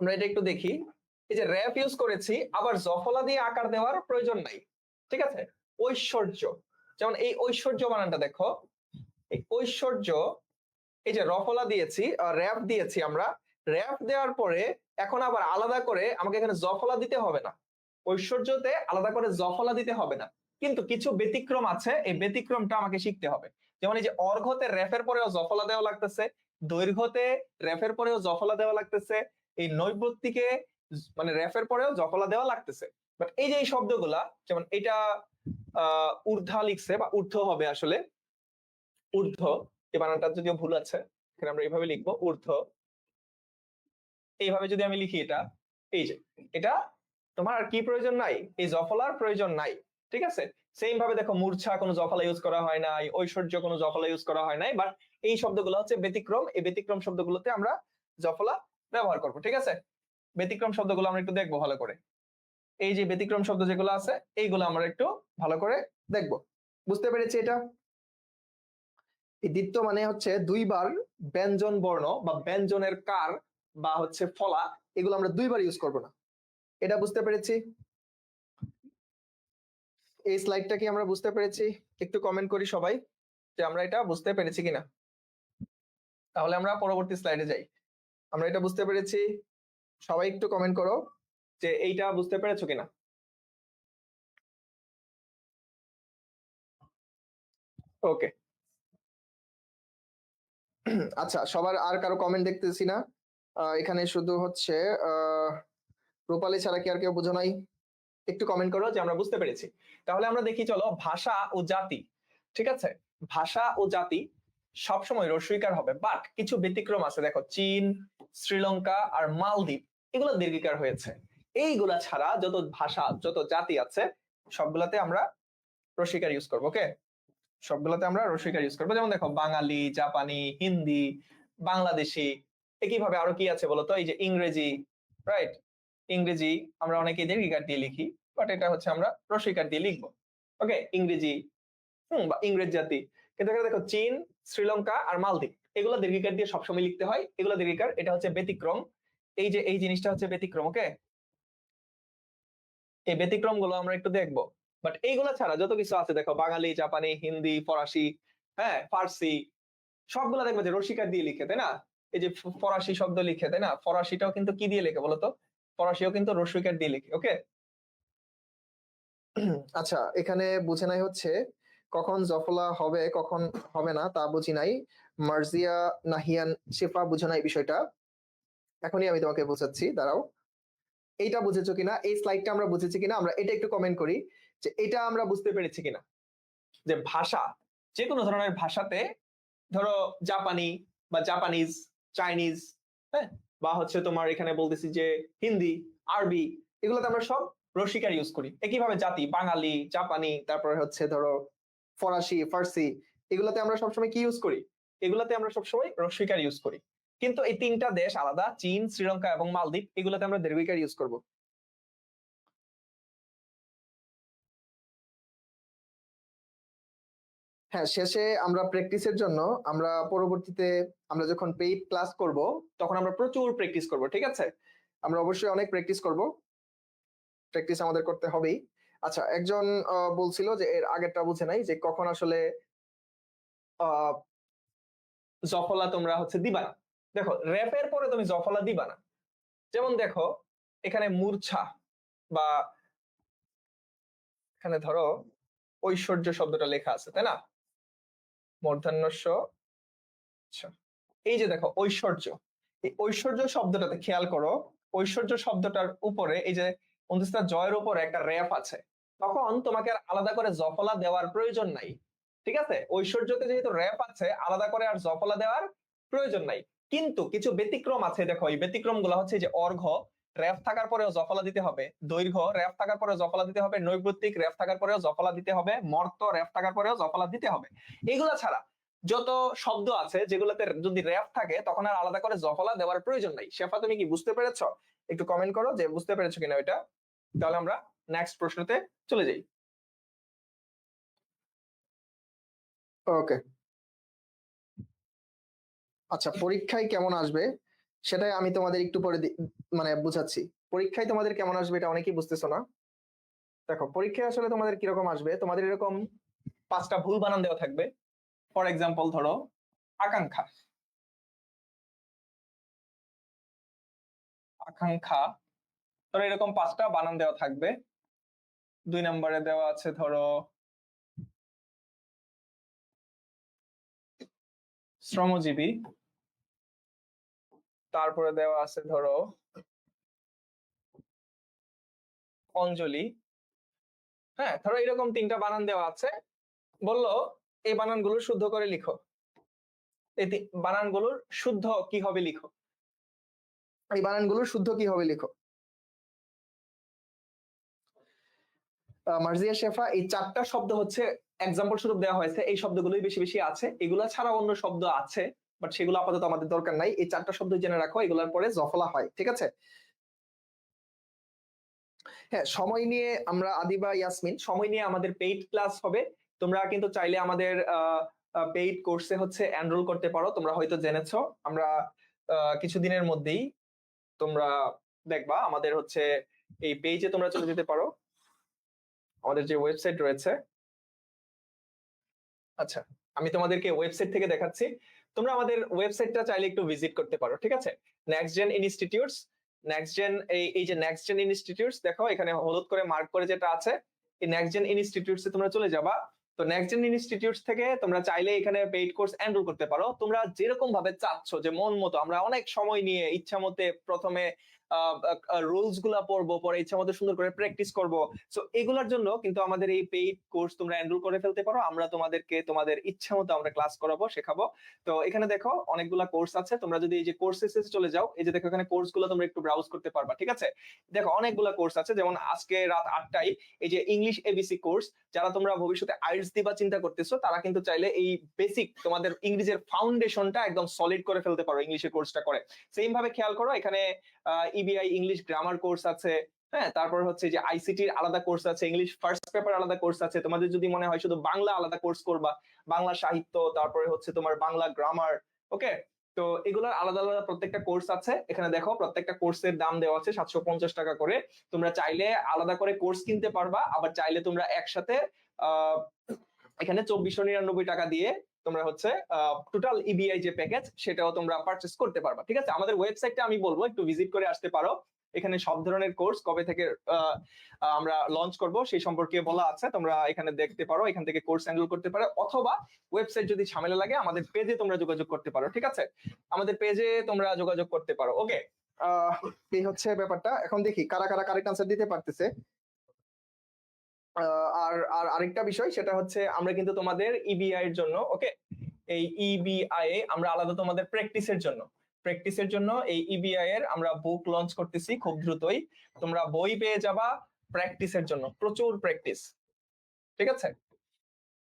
আমরা এটা একটু দেখি। এই যে র্যাপ ইউজ করেছি, আবার জফলা দিয়ে আকার দেওয়ার প্রয়োজন নাই। ঠিক আছে, ঐশ্বর্য, যেমন এই ঐশ্বর্য বানানটা দেখো, এই ঐশ্বর্য, এই যে রফলা দিয়েছি, র্যাপ দিয়েছি আমরা, র্যাপ দেওয়ার পরে এখন আবার আলাদা করে আমাকে এখানে জফলা দিতে হবে না, ঐশ্বর্যতে আলাদা করে জফলা দিতে হবে না। কিন্তু কিছু ব্যতিক্রম আছে, এই ব্যতিক্রমটা আমাকে শিখতে হবে। যেমন এই যে অর্ঘতে র্যাফের পরেও জফলা দেওয়া লাগতেছে, দৈর্ঘ্যতে র্যাফের পরেও জফলা দেওয়া লাগতেছে, এই নৈবত্তিকে মানে র্যাফের পরেও জফলা দেওয়া লাগতেছে। বাট এই যে এই শব্দগুলা, যেমন এটা ঊর্ধ্বা লিখছে বা ঊর্ধ্ব হবে আসলে, ঊর্ধ্ব, এই বানানটা যদিও ভুল আছে, এখানে আমরা এইভাবে লিখবো ঊর্ধ্ব। এইভাবে যদি আমি লিখি এটা, এই যে এটা, তোমার আর কি প্রয়োজন নাই, এই জফলার প্রয়োজন নাই। ঠিক আছে, সেম ভাবে দেখো মূর্ছা কোনো জফলা ইউজ করা হয় নাই, ঐশ্বর্য কোনো জফলা ইউজ করা হয় নাই, বাট এই শব্দগুলো হচ্ছে ব্যতিক্রম। এই ব্যতিক্রম শব্দগুলোতে আমরা জফলা ব্যবহার করব। ঠিক আছে, ব্যতিক্রম শব্দগুলো আমরা একটু দেখবো ভালো করে। এই যে ব্যতিক্রম শব্দ যেগুলো আছে, এইগুলো আমরা একটু ভালো করে দেখবো। বুঝতে পেরেছি এটা? এই দ্বিত্ব মানে হচ্ছে দুইবার ব্যঞ্জন বর্ণ বা ব্যঞ্জনের কার বা হচ্ছে ফলা, এগুলো আমরা দুইবার ইউজ করব না। এটা বুঝতে পেরেছি? এই স্লাইডটা কি আমরা বুঝতে পেরেছি? একটু কমেন্ট করি সবাই যে আমরা এটা বুঝতে পেরেছি কিনা। তাহলে আমরা পরবর্তী স্লাইডে যাই। আমরা এটা বুঝতে পেরেছি, সবাই একটু কমেন্ট করো যে এইটা বুঝতে পেরেছো কিনা। ওকে, আচ্ছা সবার আর কারো কমেন্ট দেখতেছি না। এখানে শুধু হচ্ছে রূপালী ছাড়া কি আর কেউ বোঝো নাই? একটু কমেন্ট করো যে আমরা বুঝতে পেরেছি। তাহলে আমরা দেখি চলো, ভাষা ও জাতি। ঠিক আছে, ভাষা ও জাতি সবসময় রস্বইকার হবে, বাট কিছু ব্যতিক্রম আছে। দেখো চীন, শ্রীলঙ্কা আর মালদ্বীপ, এগুলো দীর্ঘিকার হয়েছে। এইগুলা ছাড়া যত ভাষা যত জাতি আছে, সবগুলাতে আমরা রস্বইকার ইউজ করবো। ওকে, সবগুলোতে আমরা রস্বইকার ইউজ করবো। যেমন দেখো বাঙালি, জাপানি, হিন্দি, বাংলাদেশি, একইভাবে আরো কি আছে বলতো, এই যে ইংরেজি, রাইট? ইংরেজি আমরা অনেকে দীর্ঘিকার দিয়ে লিখি, বাট এটা হচ্ছে আমরা রস্বইকার দিয়ে লিখবো। ওকে, ইংরেজি, বা ইংরেজ জাতি। কিন্তু এখানে দেখো চীন, শ্রীলঙ্কা আর মালদ্বীপ, এগুলো দীর্ঘিকার দিয়ে সবসময় লিখতে হয়, এগুলো দীর্ঘিকার, এটা হচ্ছে ব্যতিক্রম। এই যে এই জিনিসটা হচ্ছে ব্যতিক্রম। ওকে, এই ব্যতিক্রম গুলো আমরা একটু দেখবো। বাট এইগুলা ছাড়া যত কিছু আছে দেখো, বাঙালি, জাপানি, হিন্দি, ফরাসি, হ্যাঁ ফার্সি, সবগুলা দেখবো যে রসিকার দিয়ে লিখে, তাই না? এই যে ফরাসি শব্দ লিখে, তাই না? ফরাসিটাও কিন্তু কি দিয়ে লেখে বলতো? ফরাসিও কিন্তু রসিকার দিয়ে লিখে। ওকে, আচ্ছা, এখানে বুঝে নাই হচ্ছে কখন জফলা হবে কখন হবে না তা বুঝি নাই। মার্জিয়া নাহিয়ান শেফা বুঝো নাই বিষয়টা, এখনই আমি তোমাকে বোঝাচ্ছি, দাঁড়াও। এইটা বুঝেছো কিনা, এই স্লাইডটা আমরা বুঝেছি কিনা, আমরা এটা একটু কমেন্ট করি যে এটা আমরা বুঝতে পেরেছি কিনা। যে ভাষা, যে কোনো ধরনের ভাষাতে, ধরো জাপানি বা জাপানিজ, চাইনিজ, হ্যাঁ, বা হচ্ছে তোমার এখানে বলতেছি যে হিন্দি, আরবি, এগুলোতে আমরা সব রসিকার ইউজ করি। একইভাবে জাতি, বাঙালি, জাপানি, তারপরে হচ্ছে ধরো ফরাসি, ফার্সি, এগুলোতে আমরা সবসময় কি ইউজ করি? এগুলোতে আমরা সবসময় রসিকার ইউজ করি। কিন্তু এই তিনটা দেশ আলাদা, চীন, শ্রীলঙ্কা এবং মালদ্বীপ, এগুলোতে আমরা দীর্ঘিকার ইউজ করব। হ্যাঁ, শেষে আমরা প্র্যাকটিসের জন্য, আমরা পরবর্তীতে আমরা যখন পেইড ক্লাস করব তখন আমরা প্রচুর প্র্যাকটিস করব, ঠিক আছে? আমরা অবশ্যই অনেক প্র্যাকটিস করব, প্র্যাকটিস আমাদের করতে হবেই। আচ্ছা, একজন বলছিল যে এর আগেরটা বুঝে নাই যে কখন আসলে আহ জফলা তোমরা হচ্ছে দিবা না। দেখো র্যাপের পরে তুমি জফলা দিবা না। যেমন দেখো এখানে মূর্ছা, বা এখানে ধরো ঐশ্বর্য শব্দটা লেখা আছে, তাই না? মূর্ধন্য ষ। আচ্ছা, এই যে দেখো ঐশ্বর্য, এই ঐশ্বর্য শব্দটাতে খেয়াল করো, ঐশ্বর্য শব্দটার উপরে এই যে অন্তিস্তা জয়ের উপরে একটা র্যাপ আছে, তখন তোমাকে আর আলাদা করে জফলা দেওয়ার প্রয়োজন নাই। ঠিক আছে, ঐশ্বর্যতে যেহেতু র্যাপ আছে, আলাদা করে আর জফলা দেওয়ার প্রয়োজন নাই। কিন্তু কিছু ব্যতিক্রম আছে, দেখো এই ব্যতিক্রম গুলো হচ্ছে যে অর্ঘ, র্যাপ থাকার পরেও জফলা দিতে হবে, দৈর্ঘ্য র্যাপ থাকার পরেও জফলা দিতে হবে, নৈর্ব্যক্তিক র্যাপ থাকার পরেও জফলা দিতে হবে, মর্ত র্যাপ থাকার পরেও জফলা দিতে হবে। এগুলা ছাড়া যত শব্দ আছে যেগুলোতে যদি র্যাপ থাকে তখন আর আলাদা করে জফলা দেওয়ার প্রয়োজন নাই। শেফা, তুমি কি বুঝতে পেরেছো? একটু কমেন্ট করো যে বুঝতে পেরেছো কিনা এটা, তাহলে আমরা নেক্সট প্রশ্নতে চলে যাই। ওকে, আচ্ছা, পরীক্ষায় কেমন আসবে সেটাই আমি তোমাদের একটু পরে মানে বুঝাচ্ছি। পরীক্ষায় তোমাদের কেমন আসবে এটা অনেকেই বুঝতেছো না। দেখো পরীক্ষায় আসলে তোমাদের কিরকম আসবে, তোমাদের এরকম 5টা ভুল বানান দেওয়া থাকবে। ফর এক্সাম্পল ধরো আকাঙ্ক্ষা, আকাঙ্ক্ষা, ধরো এরকম 5টা বানান দেওয়া থাকবে। 2 নম্বরে দেওয়া আছে ধরো শ্রমজীবী, তারপরে দেওয়া আছে ধরো অঞ্জলি। হ্যাঁ, ধরো এরকম 3টা বানান দেওয়া আছে, বললো এই বানানগুলো শুদ্ধ করে লিখো। এই বানানগুলোর শুদ্ধ কি হবে লিখো, এই বানানগুলোর শুদ্ধ কি হবে লিখো। মার্জিয়া শেফা, এই 4টা শব্দ হচ্ছে এক্সাম্পল স্বরূপ দেওয়া হয়েছে, এই শব্দগুলোই বেশি বেশি আছে, এগুলা ছাড়া অন্য শব্দ আছে, বাট সেগুলো আপাতত আমাদের দরকার নাই। এই 4টা শব্দ জেনে রাখো, এগুলোর পরে জফলা হয়, ঠিক আছে? হ্যাঁ, সময় নিয়ে আমরা, আদিবা, ইয়াসমিন, সময় নিয়ে আমাদের পেইড ক্লাস হবে। তোমরা কিন্তু চাইলে আমাদের পেইড কোর্সে হচ্ছে এনরোল করতে পারো। তোমরা হয়তো জেনেছো আমরা কিছুদিনের মধ্যেই, তোমরা দেখবা আমাদের হচ্ছে এই পেজে তোমরা চলে যেতে পারো, আমাদের যে ওয়েবসাইট রয়েছে। আচ্ছা, আমি তোমাদেরকে ওয়েবসাইট থেকে দেখাচ্ছি, তোমরা আমাদের ওয়েবসাইটটা চাইলে একটু ভিজিট করতে পারো, ঠিক আছে? Next gen institutes, next gen, এই যে নেক্সট জেন ইনস্টিটিউটস, দেখো এখানে হলুদ করে মার্ক করে যেটা আছে, এই নেক্সট জেন ইনস্টিটিউটস এ তোমরা চলে যাবা। তো নেক্সট জেন ইনস্টিটিউটস থেকে তোমরা চাইলে এখানে পেইড কোর্স এনরোল করতে পারো। তোমরা যেরকম ভাবে চাচ্ছ, যে মন মতো, আমরা অনেক সময় নিয়ে ইচ্ছা মতে প্রথমে রুলস গুলা পড়বো, পরে ইচ্ছা মতো সুন্দর করে প্র্যাকটিস করবো। সো এগুলোর জন্য কিন্তু আমাদের এই পেইড কোর্স তোমরা এনরোল করে ফেলতে পারো। আমরা তোমাদেরকে তোমাদের ইচ্ছা মতো আমরা ক্লাস করাবো, শেখাবো। তো এখানে দেখো অনেকগুলা কোর্স আছে। তোমরা যদি এই যে কোর্সেস চলে যাও, এই যে দেখো এখানে কোর্স গুলো তোমরা একটু ব্রাউজ করতে পারবা, ঠিক আছে? দেখো অনেকগুলা কোর্স আছে, যেমন আজকে রাত 8টায় এই যে ইংলিশ এবিসি কোর্স। যারা তোমরা ভবিষ্যতে আইএলটিএস দিবা চিন্তা করতেছো, তারা কিন্তু চাইলে এই বেসিক তোমাদের ইংরেজির ফাউন্ডেশনটা একদম সলিড করে ফেলতে পারো ইংলিশের কোর্সটা করে। সেম ভাবে খেয়াল করো, এখানে ইবিআই ইংলিশ গ্রামার কোর্স আছে। হ্যাঁ, তারপর হচ্ছে যে আইসিটির আলাদা কোর্স আছে, ইংলিশ ফার্স্ট পেপার আলাদা কোর্স আছে। তোমাদের যদি মনে হয় শুধু বাংলা আলাদা কোর্স করবা, বাংলা সাহিত্য, তারপরে হচ্ছে তোমার বাংলা গ্রামার, ওকে। তো এগুলোর আলাদা আলাদা প্রত্যেকটা কোর্স আছে। এখানে দেখো প্রত্যেকটা কোর্সের দাম দেওয়া আছে 750 টাকা করে। তোমরা চাইলে আলাদা করে কোর্স কিনতে পারবা, আবার চাইলে তোমরা একসাথে এখানে 2499 টাকা দিয়ে তোমরা হচ্ছে টোটাল ইবিআই যে প্যাকেজ সেটাও তোমরা পারচেজ করতে পারবা, ঠিক আছে? আমাদের ওয়েবসাইটটা আমি বলবো একটু ভিজিট করে আসতে পারো। এখানে সব ধরনের কোর্স কবে থেকে আমরা লঞ্চ করব সেই সম্পর্কে বলা আছে, তোমরা এখানে দেখতে পারো, এখান থেকে কোর্স এনরোল করতে পারো, অথবা ওয়েবসাইট যদি ঝামেলা লাগে আমাদের পেজে তোমরা যোগাযোগ করতে পারো, ঠিক আছে? আমাদের পেজে তোমরা যোগাযোগ করতে পারো, ওকে। এই হচ্ছে ব্যাপারটা। এখন দেখি কারা কারা কারেক্ট আনসার দিতে পারতেছে। আর আর আরেকটা বিষয়, সেটা হচ্ছে আমরা কিন্তু তোমাদের ইবিআই এর জন্য, ওকে, এই ইবিআই আমরা আলাদা তোমাদের প্র্যাকটিসের জন্য এই ইবিআই এর আমরা বুক লঞ্চ করতেছি খুব দ্রুতই। তোমরা বই পেয়ে যাবা প্র্যাকটিসের জন্য, প্রচুর প্র্যাকটিস, ঠিক আছে?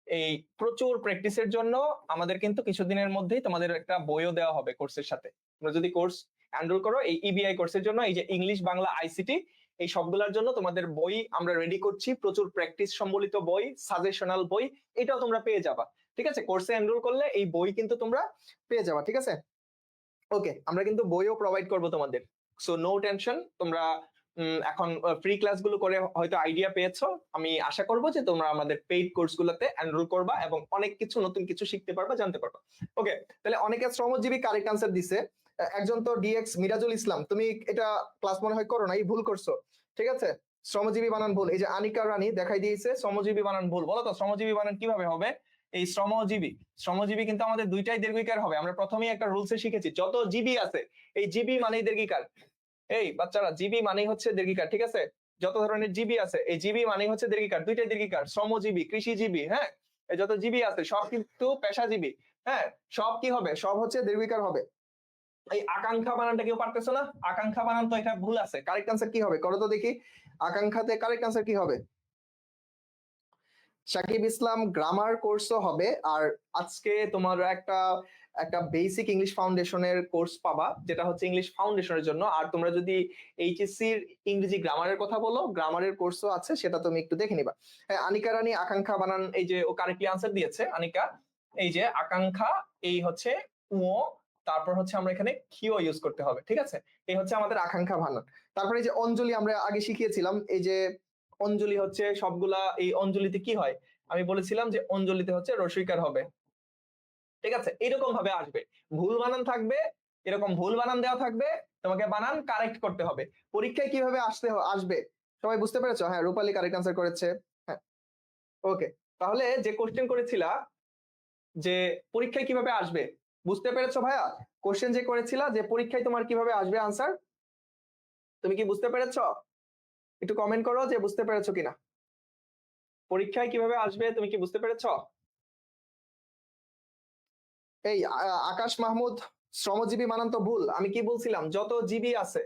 এই প্রচুর প্র্যাকটিসের জন্য আমাদের কিন্তু কিছুদিনের মধ্যেই তোমাদের একটা বইও দেওয়া হবে কোর্সের সাথে। তোমরা যদি কোর্স এনরোল করো এই ইবিআই কোর্সের জন্য, এই যে ইংলিশ বাংলা আইসিটি, এই সবগুলোর জন্য তোমাদের বই আমরা রেডি করছি, প্রচুর প্র্যাকটিস সম্বলিত বই, সাজেশনাল বই, এটাও তোমরা পেয়ে যাবা, ঠিক আছে? কোর্সে এনরোল করলে এই বই কিন্তু তোমরা পেয়ে যাবা, ঠিক আছে? ওকে, আমরা কিন্তু বইও প্রোভাইড করব তোমাদের, সো নো টেনশন। তোমরা এখন ফ্রি ক্লাসগুলো করে হয়তো আইডিয়া পেয়েছো। আমি আশা করব যে তোমরা আমাদের পেইড কোর্সগুলোতে এনরোল করবা এবং অনেক কিছু নতুন কিছু শিখতে পারবা, জানতে পারবা, ওকে। তাহলে অনেকে শ্রমজীবী কারেক্ট আনসার দিছে। একজন তো ডিএক্স মিরাজুল ইসলাম, তুমি এটা ক্লাস মনে হয় করো নাই, ভুল করছো, ঠিক আছে? শ্রমজীবী বানান ভুল। এই যে আনিকা রানী দেখাই দিয়েছে শ্রমজীবী বানান ভুল। বলো তো শ্রমজীবী বানান কিভাবে হবে? এই শ্রমজীবী কিন্তু আমাদের দুইটাই দীর্ঘিকার হবে। আমরা প্রথমেই একটা রুলসে শিখেছি, যত জিবি আছে এই জিবি মানেই দীর্ঘিকার। এই বাচ্চারা, জিবি মানেই হচ্ছে দীর্ঘিকার, ঠিক আছে? যত ধরনের জিবি আছে এই জিবি মানেই হচ্ছে দীর্ঘিকার, দুইটাই দীর্ঘিকার। শ্রমজীবী, কৃষিজীবী, হ্যাঁ, এই যত জিবি আছে সব কিন্তু পেশাজীবী, হ্যাঁ, সব কি হবে? সব হচ্ছে দীর্ঘিকার হবে। এই আকাঙ্ক্ষা বানানটা কেউ পারতেছো না? আকাঙ্ক্ষা বানান তো এটা ভুল আছে। কারেক্ট আনসার কি হবে করো তো দেখি। আকাঙ্ক্ষাতে কারেক্ট আনসার কি হবে? সাকিব ইসলাম গ্রামার কোর্সও হবে। আর আজকে তোমার একটা একটা বেসিক ইংলিশ ফাউন্ডেশনের কোর্স পাবা, যেটা হচ্ছে ইংলিশ ফাউন্ডেশনের জন্য। আর তোমরা যদি এইচএসসির ইংরেজি গ্রামারের কথা বলো, গ্রামারের কোর্সও আছে, সেটা তুমি একটু দেখে নিবা। হ্যাঁ, আনিকা রানী আকাঙ্ক্ষা বানান এই যে ও কারেক্টলি আনসার দিয়েছে। আনিকা, এই যে আকাঙ্ক্ষা, এই হচ্ছে ও, তারপর হচ্ছে আমরা এখানে কিও ইউজ করতে হবে, ঠিক আছে? এই হচ্ছে আমাদের আকাঙ্ক্ষা বানান। তারপরে এই যে অঞ্জলি আমরা আগে শিখিয়েছিলাম, এই যে অঞ্জলি হচ্ছে সবগুলা, এই অঞ্জলিতে কি হয় আমি বলেছিলাম যে অঞ্জলিতে হচ্ছে রসইকার হবে, ঠিক আছে? এরকম ভাবে আসবে, ভুল বানান থাকবে, এরকম ভুল বানান দেওয়া থাকবে, তোমাকে বানান কারেক্ট করতে হবে। পরীক্ষায় কিভাবে আসবে সবাই বুঝতে পেরেছো? হ্যাঁ, রূপালী কারেক্ট আনসার করেছে। হ্যাঁ, ওকে। তাহলে যে কোশ্চেন করেছিলা যে পরীক্ষায় কিভাবে আসবে, বুঝতে পেরেছো ভাইয়া? কোশ্চেন যে করেছিলা যে পরীক্ষায় তোমার কিভাবে আসবে আনসার, তুমি কি বুঝতে পেরেছো? একটু কমেন্ট করো যে বুঝতে পেরেছো কিনা। পরীক্ষায় কিভাবে আসবে তুমি কি বুঝতে পেরেছো? এই আকাশ মাহমুদ, শ্রমজীবী বানান তো ভুল। আমি কি বলছিলাম? যত জিবি আছে,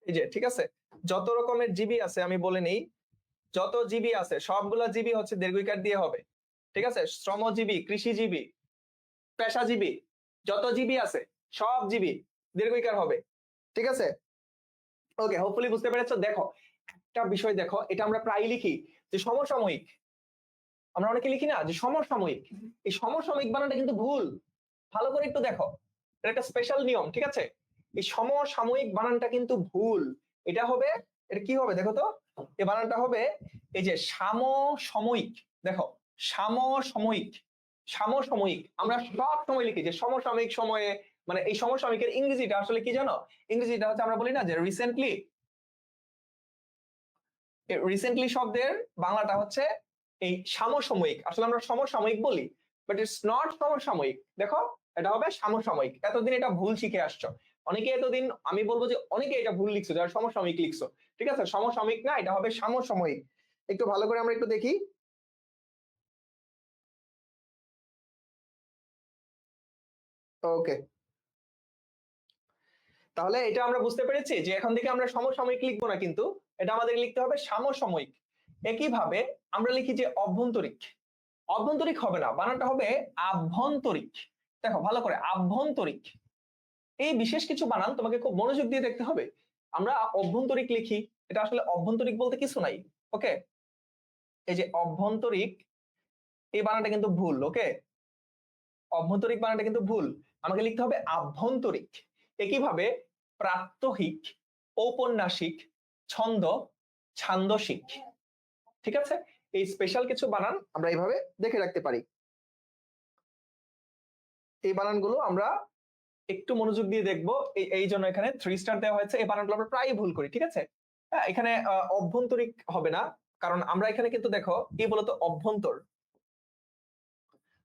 এই যে, ঠিক আছে, যত রকমের জিবি আছে আমি বলে নেই, যত জিবি আছে সবগুলা জিবি হচ্ছে দীর্ঘিকার দিয়ে হবে, ঠিক আছে? শ্রমজীবী, কৃষিজীবী, পেশাজীবী, যত জিবি আছে সব জিবি দীর্ঘিকার হবে, ঠিক আছে? ওকে, হোপফুলি বুঝতে পেরেছো। দেখো একটা বিষয় দেখো, এটা আমরা প্রায় লিখি যে সমসাময়িক, আমরা অনেকে লিখি না যে সমসাময়িক। এই সমসাময়িক বানানটা কিন্তু ভুল, ভালো করে একটু দেখো, এটা একটা স্পেশাল নিয়ম, ঠিক আছে? এই সমসাময়িক বানানটা কিন্তু ভুল। এটা হবে, এটা কি হবে দেখো তো, এই বানানটা হবে এই যে সমসাময়িক। দেখো, সমসাময়িক, সমসাময়িক আমরা সব সময় লিখি যে সমসাময়িক সময়ে, মানে এই সমসাময়িকের ইংরেজিটা আসলে কি জানো? ইংরেজিটা হচ্ছে আমরা বলি না যে রিসেন্টলি, রিসেন্টলি শব্দের বাংলাটা হচ্ছে এই সমসাময়িক। আসলে আমরা সমসাময়িক বলি, বাট ইটস নট সমসাময়িক। দেখো, এটা হবে সমসাময়িক। এতদিন এটা ভুল শিখে আসছো, অনেকে এতদিন, আমি বলবো যে অনেকে এটা ভুল লিখছো, যারা সমসাময়িক লিখছো। ঠিক আছে, সমসাময়িক না, এটা হবে সমসাময়িক। একটু ভালো করে আমরা একটু দেখি। ওকে, তাহলে এটা আমরা বুঝতে পেরেছি যে এখন থেকে আমরা সমসাময়িক লিখবো না, কিন্তু এটা আমাদের লিখতে হবে সমসাময়িক। একইভাবে আমরা লিখি যে অভ্যন্তরিক। অভ্যন্তরিক হবে না, বানানটা হবে আভ্যন্তরিক। দেখো ভালো করে, আভ্যন্তরিক। এই বিশেষ কিছু বানান তোমাকে খুব মনোযোগ দিয়ে দেখতে হবে। আমরা অভ্যন্তরিক লিখি, এটা আসলে অভ্যন্তরিক বলতে কিছু নাই। ওকে, এই যে অভ্যন্তরিক, এই বানানটা কিন্তু ভুল। ওকে, অভ্যন্তরিক বানানটা কিন্তু ভুল, আমাকে লিখতে হবে আভ্যন্তরিক। একইভাবে প্রাত্যহিক, ঔপন্যাসিক, ছন্দ, ছান্দসিক। ঠিক আছে, এই স্পেশাল কিছু বানান আমরা এইভাবে দেখে রাখতে পারি। এই বানানগুলো আমরা একটু মনোযোগ দিয়ে দেখবো, এই জন্য এখানে 3 স্টার দেওয়া হয়েছে। এই বানানগুলো আমরা প্রায়ই ভুল করি। ঠিক আছে, হ্যাঁ, এখানে অভ্যন্তরিক হবে না, কারণ আমরা এখানে কিন্তু দেখো কি বলতো, অভ্যন্তর।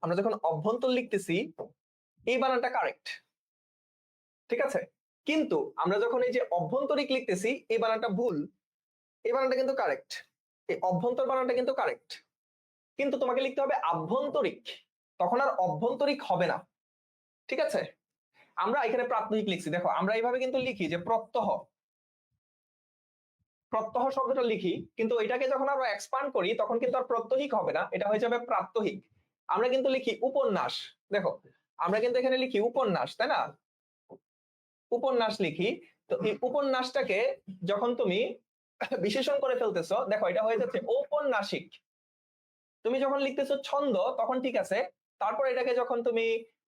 আমরা যখন অভ্যন্তর লিখতেছি এই বানানটা কারেক্ট। ঠিক আছে, কিন্তু আমরা যখন এই যে অভ্যন্তরিক লিখতেছি এই বানানটা ভুল। এই বানানটা কিন্তু কারেক্ট, এই অভ্যন্তর বানানটা কিন্তু কারেক্ট, কিন্তু তোমাকে লিখতে হবে আভ্যন্তরিক, তখন আর অভ্যন্তরিক হবে না। ঠিক আছে, আমরা এখানে প্রাত্যহিক লিখছি, দেখো আমরা এইভাবে কিন্তু লিখি যে প্রত্যহ। প্রত্যহ শব্দটা লিখি, কিন্তু এটাকে যখন আমরা এক্সপান্ড করি তখন কিন্তু আর প্রত্যহিক হবে না, এটা হয়ে যাবে প্রাত্যহিক। আমরা কিন্তু লিখি উপন্যাস, দেখো আমরা কিন্তু এখানে লিখি উপন্যাস, তাই না? উপন্যাস লিখি। তো এই উপন্যাসটাকে যখন তুমি বিশেষণ করে ফেলতেছো, দেখো এটা হয়ে যাচ্ছে ঔপন্যাসিক। তুমি যখন লিখতেছো ছন্দ তখন ঠিক আছে, তারপর এটাকে যখন তুমি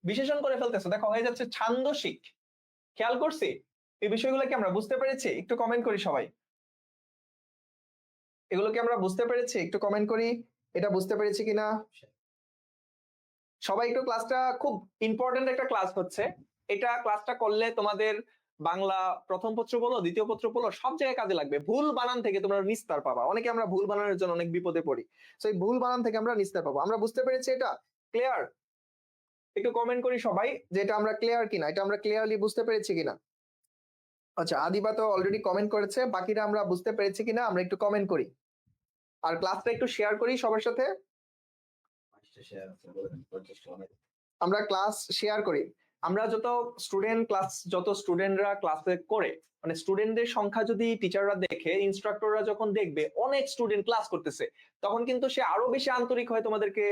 বিশেষণ করে ফেলতেছো, দেখো হয়ে যাচ্ছে ছান্দসিক। খেয়াল করছি? এই বিষয়গুলো কি আমরা বুঝতে পেরেছি? একটু কমেন্ট করি সবাই। এগুলো কি আমরা বুঝতে পেরেছি? একটু কমেন্ট করি, এটা বুঝতে পেরেছি কিনা সবাই। একটু, ক্লাসটা খুব ইম্পর্টেন্ট একটা ক্লাস হচ্ছে। এটা ক্লাসটা করলে তোমাদের বাংলা প্রথম পত্র বলো, দ্বিতীয় পত্র বলো, সব জায়গায় কাজে লাগবে। ভুল বানান থেকে তোমরা নিস্তার পাবা। অনেকে আমরা ভুল বানানের জন্য অনেক বিপদে পড়ি, তো এই ভুল বানান থেকে আমরা নিস্তার পাবো। আমরা বুঝতে পেরেছি, এটা ক্লিয়ার? একটু কমেন্ট করি সবাই যে এটা আমরা ক্লিয়ার কিনা, এটা আমরা ক্লিয়ারলি বুঝতে পেরেছি কিনা। আচ্ছা, আদিবা তো অলরেডি কমেন্ট করেছে, বাকিরা আমরা বুঝতে পেরেছি কিনা আমরা একটু কমেন্ট করি। আর ক্লাসটা একটু শেয়ার করি সবার সাথে। আমরা ক্লাস শেয়ার করি। আমরা যত স্টুডেন্টরা ক্লাসে করে, মানে স্টুডেন্টদের সংখ্যা যদি টিচাররা দেখে, ইনস্ট্রাক্টররা যখন দেখবে অনেক স্টুডেন্ট ক্লাস করতেছে, তখন কিন্তু সে আরো বেশি আন্তরিক হয়ে তোমাদেরকে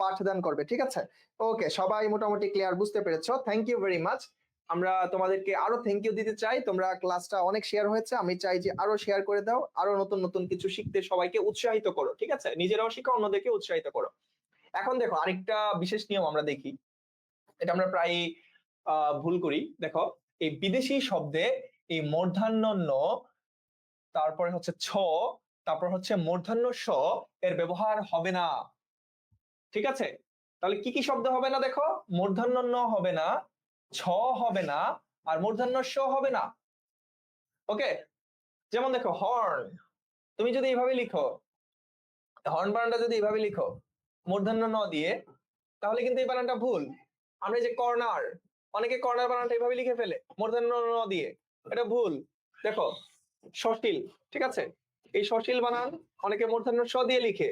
পাঠদান করবে। ঠিক আছে, ওকে, সবাই মোটামুটি ক্লিয়ার, বুঝতে পেরেছো? Thank you very much. আমরা তোমাদেরকে আরো থ্যাংক ইউ দিতে চাই, তোমরা ক্লাসটা অনেক শেয়ার হয়েছে, আমি চাই যে আরো শেয়ার করে দাও, আরো নতুন নতুন কিছু শিখতে সবাইকে উৎসাহিত করো। ঠিক আছে, নিজেরাও শিখো, অন্যদেরকে উৎসাহিত করো। এখন দেখো আরেকটা বিশেষ নিয়ম আমরা দেখি, এটা আমরা প্রায় ভুল করি। দেখো এই বিদেশি শব্দে এই মূর্ধন্য ন, তারপরে হচ্ছে ছ, তারপর হচ্ছে মূর্ধন্য স, এর ব্যবহার হবে না। ঠিক আছে, তাহলে কি কি শব্দ হবে না? দেখো, মূর্ধন্য ন হবে না, ছ হবে না, আর মূর্ধন্য স হবে না। ওকে, যেমন দেখো হর্ন, তুমি যদি এইভাবে লিখো, হর্ন বানানটা যদি এইভাবে লিখো মূর্ধন্য ন দিয়ে, তাহলে কিন্তু এই বানানটা ভুল। আমরা এই যে কর্নার, অনেকে কর্নার বানানটা এইভাবে লিখে ফেলে মূর্ধন্য ন দিয়ে, এটা ভুল। দেখো সশীল, ঠিক আছে, এই সশীল বানান অনেকে মূর্ধন্য স দিয়ে লিখে,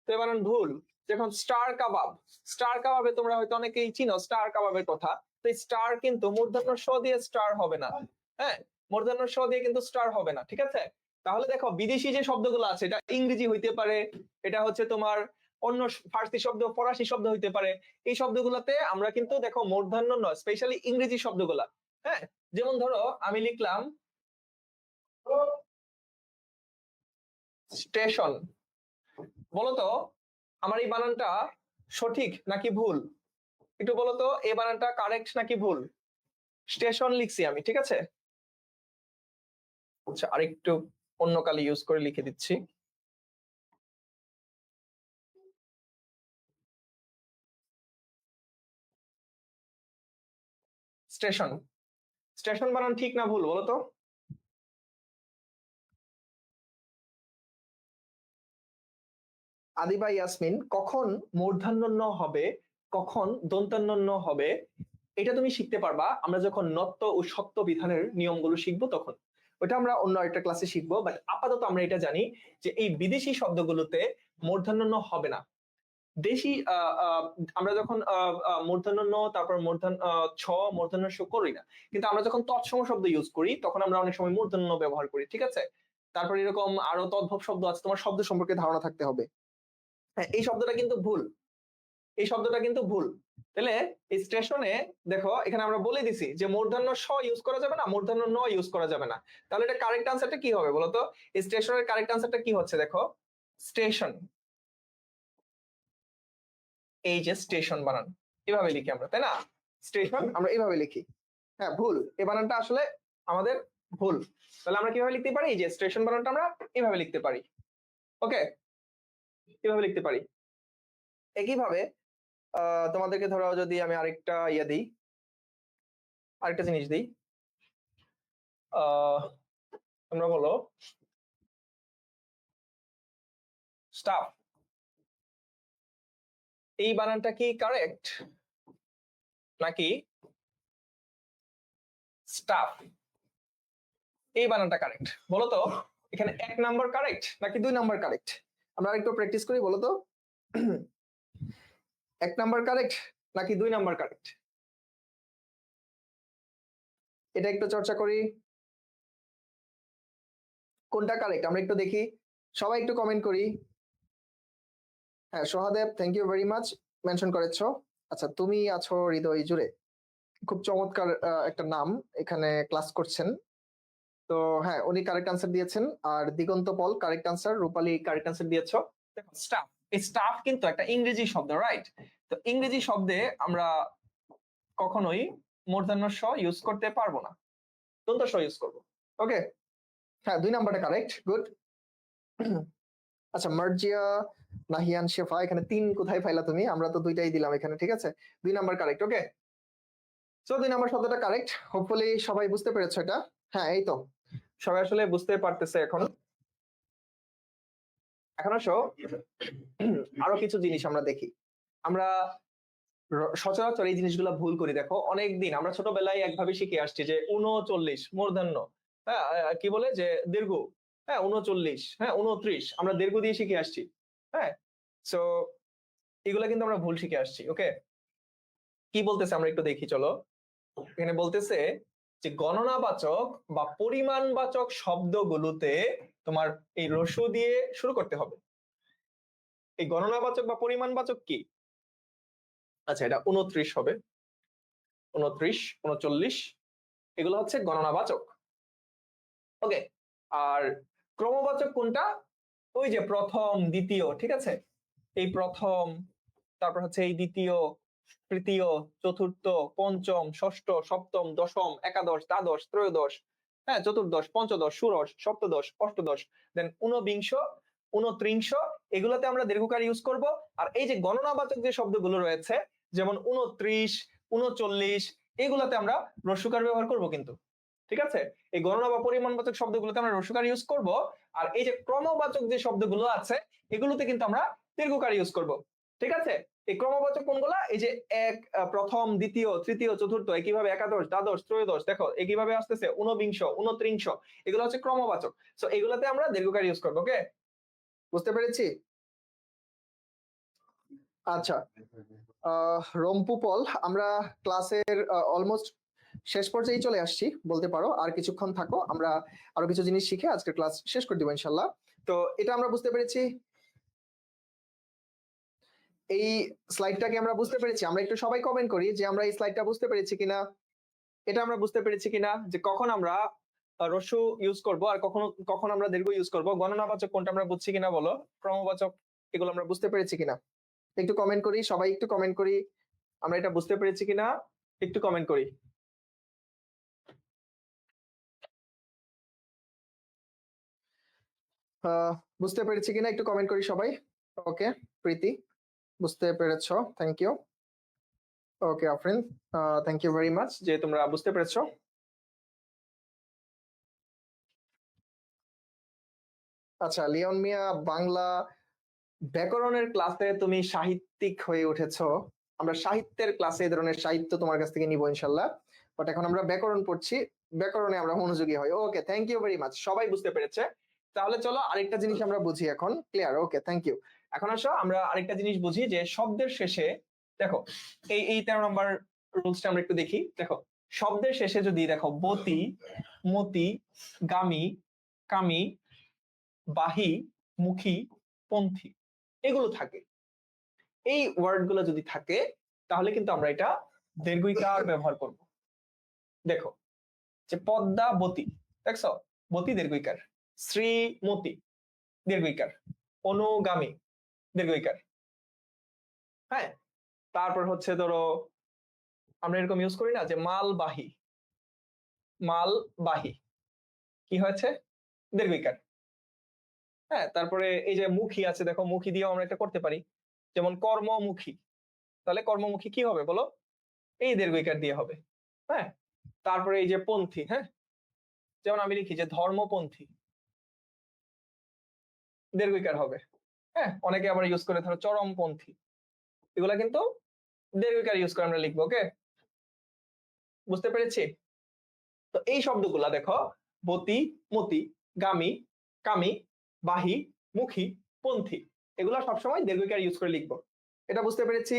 তো এই বানান ভুল। যখন স্টার কাবাব, স্টার কাবাবে তোমরা হয়তো অনেকেই চিনো স্টার কাবাবের কথা, তো স্টার কিন্তু মূর্ধন্য স দিয়ে স্টার হবে না। হ্যাঁ, মূর্ধন্য স দিয়ে কিন্তু স্টার হবে না। ঠিক আছে, তাহলে দেখো বিদেশি যে শব্দগুলো আছে, এটা ইংরেজি হইতে পারে, এটা হচ্ছে তোমার অন্য ফার্সি শব্দ, ফরাসি শব্দ হইতে পারে। এই শব্দগুলোতে আমরা কিন্তু দেখো মূর্ধন্য নয়, স্পেশালি ইংরেজি শব্দগুলা। হ্যাঁ, যেমন ধরো আমি লিখলাম স্টেশন, বলতো আমার এই বানানটা সঠিক নাকি ভুল? একটু বলতো এই বানানটা কারেক্ট নাকি ভুল? স্টেশন লিখছি আমি, ঠিক আছে। আচ্ছা, আরেকটু অন্য কালি ইউজ করে লিখে দিচ্ছি। স্টেশন, স্টেশন বানান ঠিক না ভুল বলতো? আদিবা ইয়াসমিন, কখন মূর্ধন্য ণ হবে, কখন দন্তান্ন ণ হবে, এটা তুমি শিখতে পারবা আমরা যখন নত্ব ও সত্য বিধানের নিয়মগুলো শিখবো তখন। ওটা আমরা অন্য একটা ক্লাসে শিখবো, বাট আপাতত আমরা এটা জানি যে এই বিদেশি শব্দগুলোতে মূর্ধন্য ণ হবে না। দেশি আমরা যখন মূর্ধন্য ণ তারপর ছ মূর্ধন্য ষ করি না, কিন্তু আমরা যখন তৎসম শব্দ ইউজ করি তখন আমরা অনেক সময় মূর্ধন্য ণ ব্যবহার করি, ঠিক আছে? তারপর এরকম আরো তদ্ভব শব্দ আছে, তোমার শব্দ সম্পর্কে ধারণা থাকতে হবে। হ্যাঁ, এই শব্দটা কিন্তু ভুল, এই শব্দটা কিন্তু ভুল। তাহলে স্টেশনে দেখো এখানে আমরা বলে দিছি যে মূর্ধন্য ষ ইউজ করা যাবে না, মূর্ধন্য ণ ইউজ করা যাবে না। তাহলে এটা কারেক্ট আনসারটা কি হবে বলতো? স্টেশনের কারেক্ট আনসারটা কি হচ্ছে দেখো, স্টেশন। এই যে স্টেশন বানান এভাবে লিখি আমরা, তাই না? স্টেশন আমরা এভাবে লিখি। হ্যাঁ, ভুল, এই বানানটা আসলে আমাদের ভুল। তাহলে আমরা কিভাবে লিখতে পারি? যে স্টেশন বানানটা আমরা এভাবে লিখতে পারি। ওকে, এভাবে লিখতে পারি। একইভাবে তোমাদেরকে ধরো যদি আমি আরেকটা দিই, আরেকটা জিনিস দিই, তোমরা বলো স্টাফ, এই বানানটা কি কারেক্ট নাকি স্টাফ? এই বানানটা কারেক্ট বলো তো, এখানে 1 নাম্বার কারেক্ট নাকি 2 নাম্বার কারেক্ট? আমরা আরেকটু প্র্যাকটিস করি, বলো তো 1 নাম্বার কারেক্ট নাকি 2 নাম্বার কারেক্ট? এটা একটু চর্চা করি, কোনটা কারেক্ট আমরা একটু দেখি, সবাই একটু কমেন্ট করি। হ্যাঁ Sohadeb, thank you very much, mention করেছো। আচ্ছা, তুমি আছো হৃদয় জুড়ে, খুব চমৎকার একটা নাম, এখানে ক্লাস করছেন। তো হ্যাঁ, উনি কারেক্ট আনসার দিয়েছেন। আর দিগন্ত পল কারেক্ট আনসার, রূপালী কারেক্ট আনসার দিয়েছো। দেখো স্টাফ, এই স্টাফ কিন্তু একটা ইংরেজি শব্দ, রাইট? তো ইংরেজি শব্দে আমরা কখনোই মূর্ধন্য ষ ইউজ করতে পারবো না, দন্ত ষ ইউজ করবো। ওকে, হ্যাঁ 2 নাম্বারটা কারেক্ট, গুড। আচ্ছা, মার্জিয়া নাহিয়ান শেফা, এখানে 3 কোথায় পাইলা তুমি? আমরা তো 2টাই দিলাম এখানে, ঠিক আছে? 2 নাম্বার কারেক্ট। ওকে, সো 2 নাম্বার শব্দটা কারেক্ট, হোপফুলি সবাই বুঝতে পেরেছো এটা। হ্যাঁ, এই তো সবাই আসলে বুঝতে পারতেছে এখন। এখন আসো আরো কিছু জিনিস আমরা দেখি। আমরা সচরাচর এই জিনিসগুলো ভুল করি। দেখো অনেকদিন আমরা ছোটবেলায় একভাবে শিখে আসছি যে 39 মূর্ধন্য, হ্যাঁ কি বলে যে দীর্ঘ, হ্যাঁ 39, হ্যাঁ 29 আমরা দীর্ঘ দিয়ে শিখে আসছি। হ্যাঁ, সো এগুলা কিন্তু আমরা ভুল শিখে আসছি। ওকে, কি বলতেছে আমরা একটু দেখি, চলো। এখানে বলতেছে যে গণনাবাচক বা পরিমাণবাচক শব্দগুলোতে তোমার এই রস্য দিয়ে শুরু করতে হবে। এই গণনাবাচক বা পরিমাণবাচক কি? আচ্ছা, এটা 29 হবে, 29, 39, এগুলো হচ্ছে গণনাবাচক। ওকে, আর ক্রমবাচক কোনটা? ওই যে প্রথম দ্বিতীয়, ঠিক আছে? এই প্রথম, তারপর হচ্ছে এই দ্বিতীয়, তৃতীয়, চতুর্থ, পঞ্চম, ষষ্ঠ, সপ্তম, দশম, একাদশ, দ্বাদশ, ত্রয়োদশ, হ্যাঁ চতুর্দশ, পঞ্চদশ, ষোড়শ, সপ্তদশ, অষ্টদশ, দেন ঊনবিংশ, 29, এগুলোতে আমরা দীর্ঘকার ইউজ করব। আর এই যে গণনাবাচক যে শব্দগুলো রয়েছে যেমন 29, 39, এগুলাতে আমরা হ্রস্বকার ব্যবহার করব কিন্তু, ঠিক আছে? এই গণনা বা পরিমাণবাচক শব্দগুলোতে আমরা হ্রস্বকার ইউজ করব। আর এই যে ক্রমবাচক যে শব্দগুলো আছে এগুলোতে কিন্তু আমরা দীর্ঘকার ইউজ করব, ঠিক আছে? এই ক্রমবাচক কোনগুলা? এই যে এক, প্রথম, দ্বিতীয়, তৃতীয়, চতুর্থ, একইভাবে একাদশ, দ্বাদশ, ত্রয়োদশ, দেখো একইভাবে আসতেছে ঊনবিংশ, 29, এগুলো হচ্ছে ক্রমবাচক। সো এগুলাতে আমরা দীর্ঘকার ইউজ করবো। ওকে, বুঝতে পেরেছি? আচ্ছা, রম্পু পল, আমরা ক্লাসের অলমোস্ট শেষ পর্যায়ে চলে আসছি বলতে পারো। আর কিছুক্ষণ থাকো, আমরা আরো কিছু জিনিস শিখে আজকের ক্লাস শেষ করে দিব ইনশাল্লাহ। তো এটা আমরা বুঝতে পেরেছি, এই স্লাইডটাকে আমরা বুঝতে পেরেছি। আমরা একটু সবাই কমেন্ট করি যে আমরা এই স্লাইডটা বুঝতে পেরেছি কিনা, এটা আমরা বুঝতে পেরেছি কিনা, যে কখন আমরা রস্য ইউজ করব আর কখন কখন আমরা দীর্ঘ ইউজ করব, গণনাবাচক কোনটা আমরা বুঝছি কিনা বলো, ক্রমবাচক এগুলো আমরা বুঝতে পেরেছি কিনা, একটু কমেন্ট করি, সবাই একটু কমেন্ট করি, আমরা এটা বুঝতে পেরেছি কিনা একটু কমেন্ট করি। বুঝতে পেরেছি কিনা একটু কমেন্ট করি সবাই। ওকে, প্রীতি বুঝতে পেরেছো, thank you. Okay Afrin, thank you very much যে তোমরা বুঝতে পেরেছো। আচ্ছা, লিওন মিয়া, বাংলা ব্যাকরণের ক্লাসে তুমি সাহিত্যিক হয়ে উঠেছো, আমরা সাহিত্যের ক্লাসে এই ধরনের সাহিত্য তোমার কাছ থেকে নিব ইনশাল্লাহ। বাট এখন আমরা ব্যাকরণ পড়ছি, ব্যাকরণে আমরা মনোযোগী হই। ওকে, থ্যাংক ইউ ভেরি মাচ, সবাই বুঝতে পেরেছে। তাহলে চলো আরেকটা জিনিস আমরা বুঝি এখন। ক্লিয়ার? Okay, thank you. এখন আসো আমরা আরেকটা জিনিস বুঝি যে শব্দের শেষে দেখো, এই 13 নম্বর রুলসটা আমরা একটু দেখি। দেখো, শব্দের শেষে যদি দেখো বতি, মতি, গামী, কামী, বাহী, মুখী, পন্থী এগুলো থাকে, এই ওয়ার্ড গুলো যদি থাকে তাহলে কিন্তু আমরা এটা দীর্ঘইকার ব্যবহার করব। দেখো যে পদ্মাবতী, দেখছো বতী দীর্ঘইকার, শ্রীমতী দীর্ঘইকার, অনুগামী দীর্ঘইকার। হ্যাঁ, তারপর হচ্ছে ধরো আমরা এরকম ইউজ করি না যে মালবাহী, মালবাহী কি হয়েছে? দীর্ঘইকার। হ্যাঁ, তারপরে এই যে মুখী আছে, দেখো মুখী দিয়েও আমরা এটা করতে পারি, যেমন কর্মমুখী, তাহলে কর্মমুখী কি হবে বলো? এই দীর্ঘইকার দিয়ে হবে। হ্যাঁ, তারপরে এই যে পন্থী, হ্যাঁ, যেমন আমি লিখি যে ধর্মপন্থী, দীর্ঘইকার হবে। হ্যাঁ, অনেকে আবার ইউজ করে ধরো চরমপন্থী, এগুলা কিন্তু দীর্ঘইকার ইউজ করে আমরা লিখবো। ওকে, বুঝতে পেরেছি? তো এই শব্দগুলা দেখো বতি, মতি, গামী, কামী, বাহী, মুখী, পন্থী এগুলা সবসময় দীর্ঘইকার ইউজ করে লিখবো। এটা বুঝতে পেরেছি?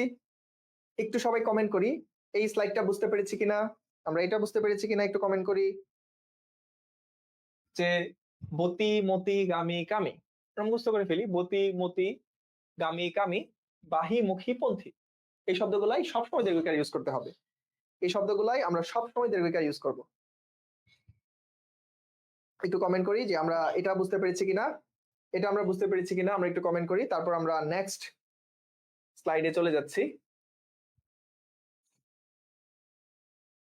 একটু সবাই কমেন্ট করি এই স্লাইডটা বুঝতে পেরেছি কিনা, আমরা এটা বুঝতে পেরেছি কিনা একটু কমেন্ট করি। যে বতি, মতি, গামী, কামী আমরা মুখস্থ করে ফেলি, বতি, মতি, গামী, কামী, বাহী, মুখী, পন্থী এই শব্দগুলাই সবসময় দীর্ঘইকার ইউজ করতে হবে। এই শব্দগুলাই আমরা সবসময় দীর্ঘইকার ইউজ করব। একটু কমেন্ট করি যে আমরা এটা বুঝতে পেরেছি কিনা, এটা আমরা বুঝতে পেরেছি কিনা আমরা একটু কমেন্ট করি। তারপর আমরা নেক্সট স্লাইডে চলে যাচ্ছি।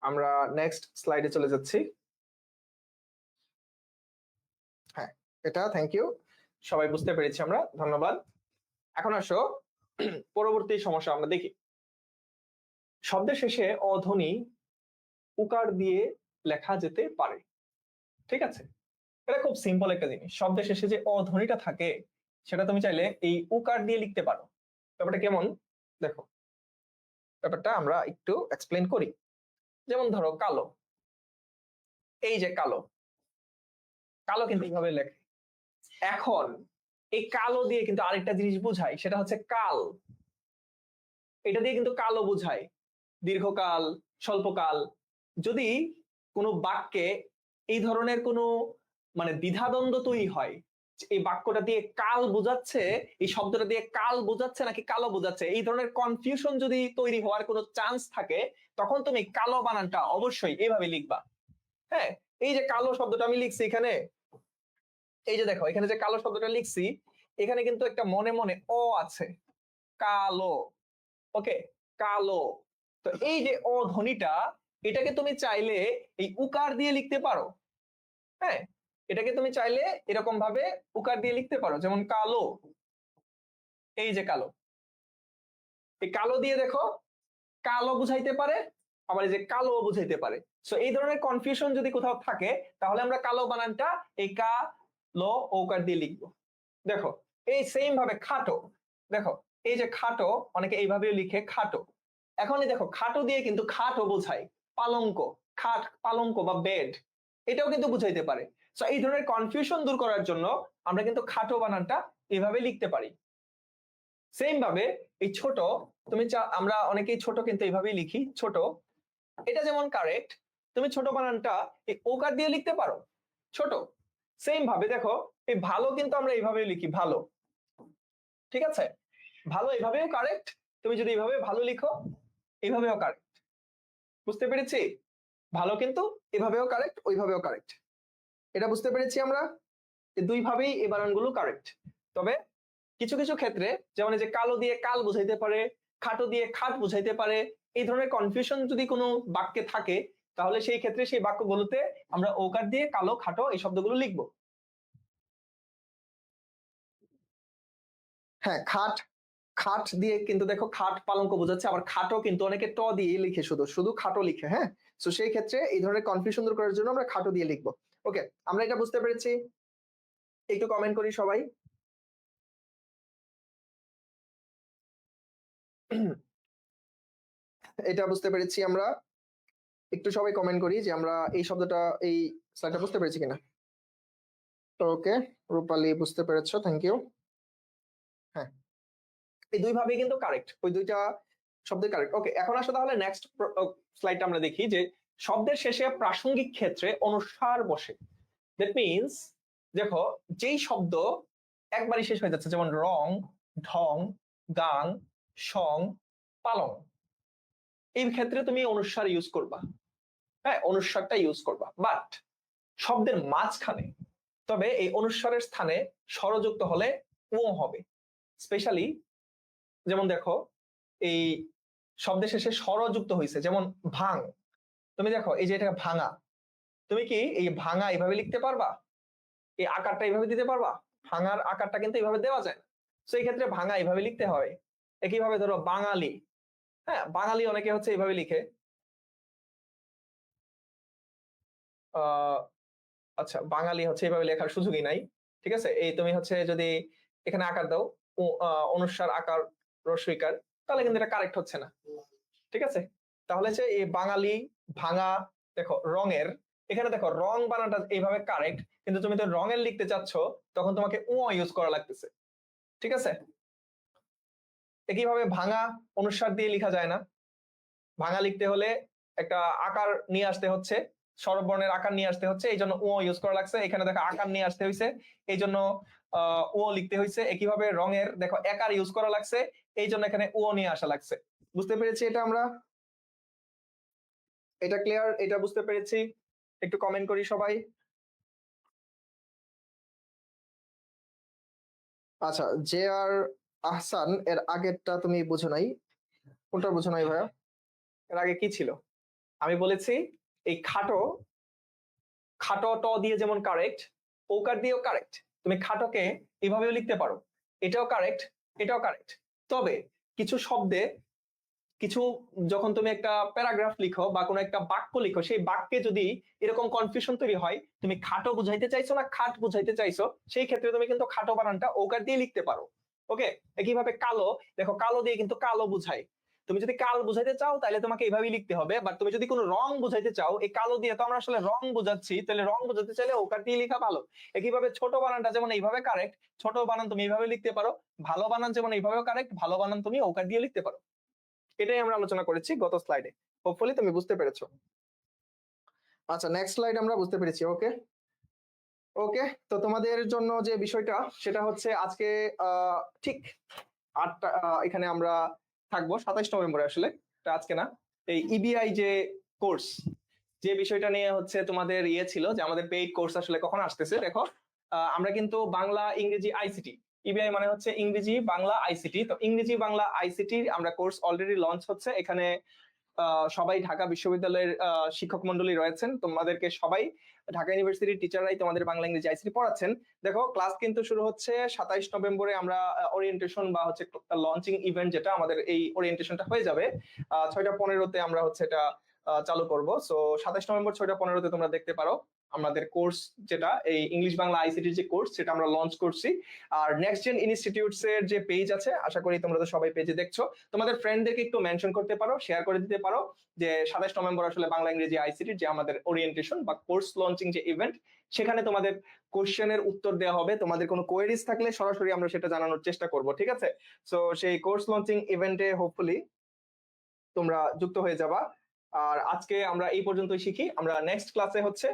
আমরা নেক্সট স্লাইডে চলে যাচ্ছি। হ্যাঁ, এটা থ্যাংক ইউ, সবাই বুঝতে পেরেছি আমরা, ধন্যবাদ। এখন আসো পরবর্তী সমস্যা আমরা দেখি। শব্দের শেষে অধ্বনি উকার দিয়ে লেখা যেতে পারে। ঠিক আছে, এটা খুব সিম্পল একটা জিনিস। শব্দের শেষে যে অধ্বনিটা থাকে সেটা তুমি চাইলে এই উকার দিয়ে লিখতে পারো। ব্যাপারটা কেমন দেখো, ব্যাপারটা আমরা একটু এক্সপ্লেন করি। যেমন ধরো কালো, এই যে কালো, কালো কিন্তু এইভাবে লেখে। এখন এই কালো দিয়ে কিন্তু আরেকটা জিনিস বোঝায়, সেটা হচ্ছে কাল। এটা দিয়ে কিন্তু কালো বোঝায়, দীর্ঘকাল, স্বল্পকাল। যদি কোনো বাক্যে এই ধরনের কোনো মানে দ্বিধাদ্বন্দ্ব তৈরি হয়, এই বাক্যটা দিয়ে কাল বোঝাচ্ছে, এই শব্দটা দিয়ে কাল বোঝাচ্ছে নাকি কালো বোঝাচ্ছে, এই ধরনের কনফিউশন যদি তৈরি হওয়ার কোনো চান্স থাকে, তখন তুমি কালো বানানটা অবশ্যই এভাবে লিখবা। হ্যাঁ, এই যে কালো শব্দটা আমি লিখছি এখানে, এই যে দেখো এখানে যে কালো শব্দটা লিখছি, এখানে কিন্তু একটা মনে মনে অ আছে, কালো। ওকে, কালো। তো এই যে অ ধ্বনিটা, এটাকে তুমি চাইলে এই উকার দিয়ে লিখতে পারো। হ্যাঁ, এটাকে তুমি চাইলে এরকম ভাবে উকার দিয়ে লিখতে পারো, যেমন কালো, এই যে কালো, এই কালো দিয়ে দেখো কালো বুঝাইতে পারে, আবার এই যে কালো বুঝাইতে পারে। সো এই ধরনের কনফিউশন যদি কোথাও থাকে, তাহলে আমরা কালো বানানটা এই কা লো ওকার দিয়ে লিখবো। দেখো এই সেম ভাবে খাটো, দেখো এই যে খাটো, অনেকে এইভাবে লিখে খাটো। এখনই দেখো খাটো দিয়ে কিন্তু খাটো বোঝায় পালঙ্ক, খাট পালঙ্ক বা বেড, এটাও কিন্তু বুঝাইতে পারে। সো এই ধরনের কনফিউশন দূর করার জন্য আমরা কিন্তু খাটো বানানটা এভাবে লিখতে পারি। সেম ভাবে এই ছোট, তুমি আমরা অনেকেই ছোট কিন্তু এইভাবেই লিখি ছোট, এটা যেমন কারেক্ট, তুমি ছোট বানানটা এই ওকার দিয়ে লিখতে পারো ছোট। সেম ভাবে দেখো এই ভালো কিন্তু আমরা এইভাবে লিখি ভালো। ঠিক আছে, ভালো এভাবেও কারেক্ট, তুমি যদি এইভাবে ভালো লিখো এইভাবেও কারেক্ট। বুঝতে পেরেছি? ভালো কিন্তু এভাবেও কারেক্ট, ওইভাবেও কারেক্ট। এটা বুঝতে পেরেছি আমরা, দুই ভাবেই এই বানানগুলো কারেক্ট। তবে কিছু কিছু ক্ষেত্রে, যেমন এই যে কালো দিয়ে কাল বুঝাইতে পারে, খাটো দিয়ে খাট বুঝাইতে পারে, এই ধরনের কনফিউশন যদি কোনো বাক্যে থাকে, তাহলে সেই ক্ষেত্রে সেই বাক্যগুলোতে আমরা ওকার দিয়ে কালো, খাটো এই শব্দগুলো লিখবো। হ্যাঁ, খাট, খাট দিয়ে কিন্তু দেখো খাট পালঙ্ক বোঝাচ্ছে, আবার খাটো কিন্তু অনেকে ট দিয়ে লিখে, শুধু শুধু খাটো লিখে। হ্যাঁ, তো সেই ক্ষেত্রে এই ধরনের কনফিউশন দূর করার জন্য আমরা খাটো দিয়ে লিখবো। ওকে, আমরা এটা বুঝতে পেরেছি, একটু কমেন্ট করি সবাই। এটা বুঝতে পেরেছি আমরা। একটু সবাই কমেন্ট করি যে আমরা এই শব্দটা, এই স্লাইডটা বুঝতে পেরেছি কিনা। ওকে, রূপালী বুঝতে পেরেছো, থ্যাংক ইউ। হ্যাঁ, এই দুই ভাবেই কিন্তু কারেক্ট, ওই দুইটা শব্দের কারেক্ট। ওকে, এখন আসলে তাহলে নেক্সট স্লাইডটা আমরা দেখি যে শব্দের শেষে প্রাসঙ্গিক ক্ষেত্রে অনুস্বার বসে। দ্যাট মিনস দেখো, যেই শব্দ একবারই শেষ হয়ে যাচ্ছে, যেমন রং, ঢং, গান, সং, পালং, এই ক্ষেত্রে তুমি অনুস্বার ইউজ করবা। হ্যাঁ, অনুস্বারটা ইউজ করবা, বাট শব্দের মাঝখানে, তবে এই অনুস্বারের স্থানে স্বরযুক্ত হলে ও হবে। স্পেশালি যেমন দেখো, এই শব্দের শেষে স্বরযুক্ত হয়েছে, যেমন ভাং। তুমি দেখো এই যে এটা ভাঙা, তুমি কি এই ভাঙা এইভাবে লিখতে পারবা? এই আকারটা এইভাবে দিতে পারবা? ভাঙার আকারটা কিন্তু এইভাবে দেওয়া যায় না। তো এই ক্ষেত্রে ভাঙা এইভাবে লিখতে হয়। একইভাবে ধরো বাঙালি, হ্যাঁ বাঙালি অনেকে হচ্ছে এইভাবে লিখে। আচ্ছা, বাঙালি হচ্ছে এইভাবে লেখার সুযোগই নাই। ঠিক আছে, এই তুমি হচ্ছে যদি এখানে আকার দাও, অনুস্বার আকার রস্বইকার, তাহলে কিন্তু এটা কারেক্ট হচ্ছে না। ঠিক আছে, তাহলে হচ্ছে এই বাঙালি, ভাঙা, দেখো রঙের, এখানে দেখো রং বানানটা এইভাবে কারেক্ট, কিন্তু তুমি তো রঙের লিখতে চাচ্ছ, তখন তোমাকে ও ইউজ করা লাগতেছে। ঠিক আছে, একইভাবে ভাঙা অনুস্বার দিয়ে লেখা যায় না। ভাঙা লিখতে হলে একটা আকার নিয়ে আসতে হচ্ছে, স্বরবর্ণের আকার নিয়ে আসতে হচ্ছে, এই জন্য ও ইউজ করা লাগছে। এখানে দেখো আকার নিয়ে আসতে হয়েছে, এই জন্য ও লিখতে হয়েছে। একইভাবে রঙের দেখো একার ইউজ করা লাগছে, এই জন্য এখানে ও নিয়ে আসা লাগছে। বুঝতে পেরেছি এটা আমরা? এটা ক্লিয়ার? এটা বুঝতে পেরেছি? একটু কমেন্ট করি সবাই। আচ্ছা, জে আর আহসান, এর আগেরটা তুমি বুঝো নাই। কোনটা বুঝো নাই ভাইয়া? এর আগে কি ছিল? আমি বলেছি এই খাটো, খাটো ট দিয়ে যেমন কারেক্ট, ওকার দিয়েও কারেক্ট। তুমি খাটোকে এভাবেও লিখতে পারো, এটাও কারেক্ট, এটাও কারেক্ট। তবে কিছু শব্দে, কিছু, যখন তুমি একটা প্যারাগ্রাফ লিখো বা কোনো একটা বাক্য লিখো, সেই বাক্যে যদি এরকম কনফিউশন তৈরি হয়, তুমি খাটো বুঝাইতে চাইছো না খাট বুঝাইতে চাইছো, সেই ক্ষেত্রে তুমি কিন্তু খাটো বানানটা ওকার দিয়ে লিখতে পারো। ওকে, একইভাবে কালো, দেখো কালো দিয়ে কিন্তু কালো বুঝাই। তুমি যদি কাল বুঝাইতে চাও তাহলে তোমাকে এইভাবেই লিখতে হবে, বাট তুমি যদি কোনো রং বুঝাইতে চাও, এই কালো দিয়ে তো আমরা আসলে রং বোঝাচ্ছি, তাহলে রং বোঝাতে চাইলে ওকার দিয়ে লেখা ভালো। একইভাবে ছোট বানানটা যেমন এইভাবে কারেক্ট, ছোট বানান তুমি এইভাবে লিখতে পারো। ভালো বানান যেমন এইভাবেও কারেক্ট, ভালো বানান তুমি ওকার দিয়ে লিখতে পারো। এটাই আমরা আলোচনা করেছি গত স্লাইডে। হোপফুলি তুমি বুঝতে পেরেছো। আচ্ছা, নেক্সট স্লাইড আমরা বুঝতে পেরেছি। ওকে, ওকে, তো তোমাদের জন্য যে বিষয়টা সেটা হচ্ছে আজকে ঠিক 8টা, এখানে আমরা থাকবো 27 নভেম্বরে, আসলে এটা আজকে না। এই ইবিআই যে কোর্স, যে বিষয়টা নিয়ে হচ্ছে তোমাদের ইয়ে ছিল যে আমাদের পেইড কোর্স আসলে কখন আসতেছে। দেখো, আমরা কিন্তু বাংলা ইংরেজি আইসিটি, ইবিআই মানে হচ্ছে ইংরেজি বাংলা আইসিটি, তো ইংরেজি বাংলা আইসিটি আমরা কোর্স অলরেডি লঞ্চ হচ্ছে। এখানে সবাই ঢাকা বিশ্ববিদ্যালয়ের শিক্ষক মন্ডলী রয়েছেন, তোমাদেরকে সবাই ঢাকা ইউনিভার্সিটির টিচাররাই তোমাদের বাংলা ইংরেজি আইসিটি পড়াচ্ছেন। দেখো, ক্লাস কিন্তু শুরু হচ্ছে 27 নভেম্বরে। আমরা ওরিয়েন্টেশন বা হচ্ছে লঞ্চিং ইভেন্ট, যেটা আমাদের এই ওরিয়েন্টেশনটা হয়ে যাবে 6টা 15-তে আমরা হচ্ছে এটা চালু করব। সো 27 নভেম্বর 6টা 15-তে তোমরা দেখতে পারো আমাদের কোর্স, যেটা এই ইংলিশ বাংলা আইসিটির যে কোর্স, সেটা আমরা লঞ্চ করছি। আর নেক্সট জেন ইনস্টিটিউটস এর যে পেজ আছে, আশা করি তোমরা তো সবাই পেজে দেখছো, তোমাদের ফ্রেন্ডদেরকে একটু মেনশন করতে পারো, শেয়ার করে দিতে পারো যে 27 নভেম্বর আসলে বাংলা ইংরেজি আইসিটির যে আমাদের ওরিয়েন্টেশন বা কোর্স লঞ্চিং যে ইভেন্ট, সেখানে তোমাদের কোশ্চেনের উত্তর দেওয়া হবে। তোমাদের কোনো কোয়েরিজ থাকলে সরাসরি আমরা সেটা জানানোর চেষ্টা করব। ঠিক আছে, সো সেই কোর্স লঞ্চিং ইভেন্টে হোপফুলি তোমরা যুক্ত হয়ে যাবা। আর আজকে আমরা এই পর্যন্তই শিখি। আমরা নেক্সট ক্লাসে হচ্ছে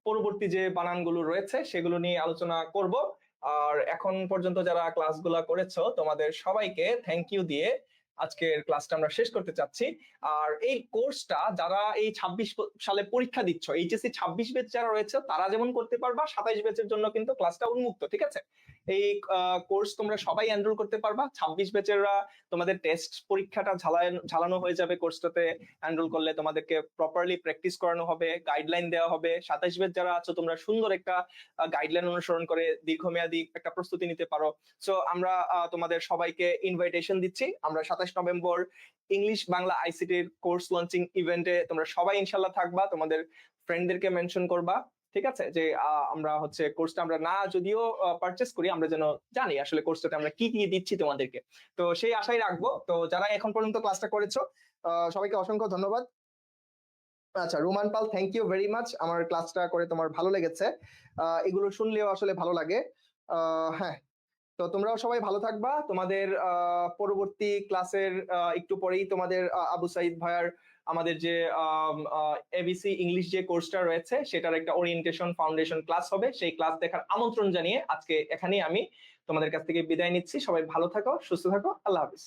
পরবর্তী যে বানানগুলো রয়েছে সেগুলো নিয়ে আলোচনা করব। আর এখন পর্যন্ত যারা ক্লাসগুলো করেছো, তোমাদের সবাইকে থ্যাংক ইউ দিয়ে আজকের ক্লাসটা আমরা শেষ করতে চাচ্ছি। আর এই কোর্সটা যারা এই 26 সালে পরীক্ষা দিচ্ছ, এইচএসসি 26 ব্যাচ যারা রয়েছে, তারা যেমন করতে পারবা, 27 ব্যাচের জন্য কিন্তু ক্লাসটা উন্মুক্ত। ঠিক আছে, এই কোর্স তোমরা সবাই এনরোল করতে পারবা। 26 ব্যাচেররা তোমাদের টেস্ট পরীক্ষাটা ঝালানো হয়ে যাবে কোর্সটাতে এনরোল করলে, তোমাদেরকে প্রপারলি প্র্যাকটিস করানো হবে, গাইডলাইন দেওয়া হবে। 27 ব্যাচ যারা আছো, তোমরা সুন্দর একটা গাইডলাইন অনুসরণ করে দীর্ঘমেয়াদী একটা প্রস্তুতি নিতে পারো। সো আমরা তোমাদের সবাইকে ইনভাইটেশন দিচ্ছি। আমরা 27 নভেম্বর ইংলিশ বাংলা আইসিটির কোর্স লঞ্চিং ইভেন্টে তোমরা সবাই ইনশাল্লাহ থাকবা, তোমাদের ফ্রেন্ডদেরকে মেনশন করবা। ঠিক আছে, যে আমরা হচ্ছে কোর্সটা আমরা না যদিও পারচেস করি, আমরা যেন জানি আসলে কোর্সটাতে আমরা কি কি দিচ্ছি তোমাদেরকে। তো সেই আশাই রাখবো। তো যারা এখন পর্যন্ত ক্লাসটা করেছো, সবাইকে অসংখ্য ধন্যবাদ। আচ্ছা, Roman Pal, thank you very much. আমার ক্লাসটা করে তোমার ভালো লেগেছে, এগুলো শুনলেও আসলে ভালো লাগে। হ্যাঁ, তো তোমরাও সবাই ভালো থাকবা। তোমাদের পরবর্তী ক্লাসের একটু পরেই তোমাদের আবু সাইদ ভাইয়ার আমাদের যে এবিসি ইংলিশ যে কোর্সটা রয়েছে সেটার একটা ওরিয়েন্টেশন ফাউন্ডেশন ক্লাস হবে। সেই ক্লাস দেখার আমন্ত্রণ জানিয়ে আজকে এখানেই আমি তোমাদের কাছ থেকে বিদায় নিচ্ছি। সবাই ভালো থাকো, সুস্থ থাকো, আল্লাহ হাফিজ।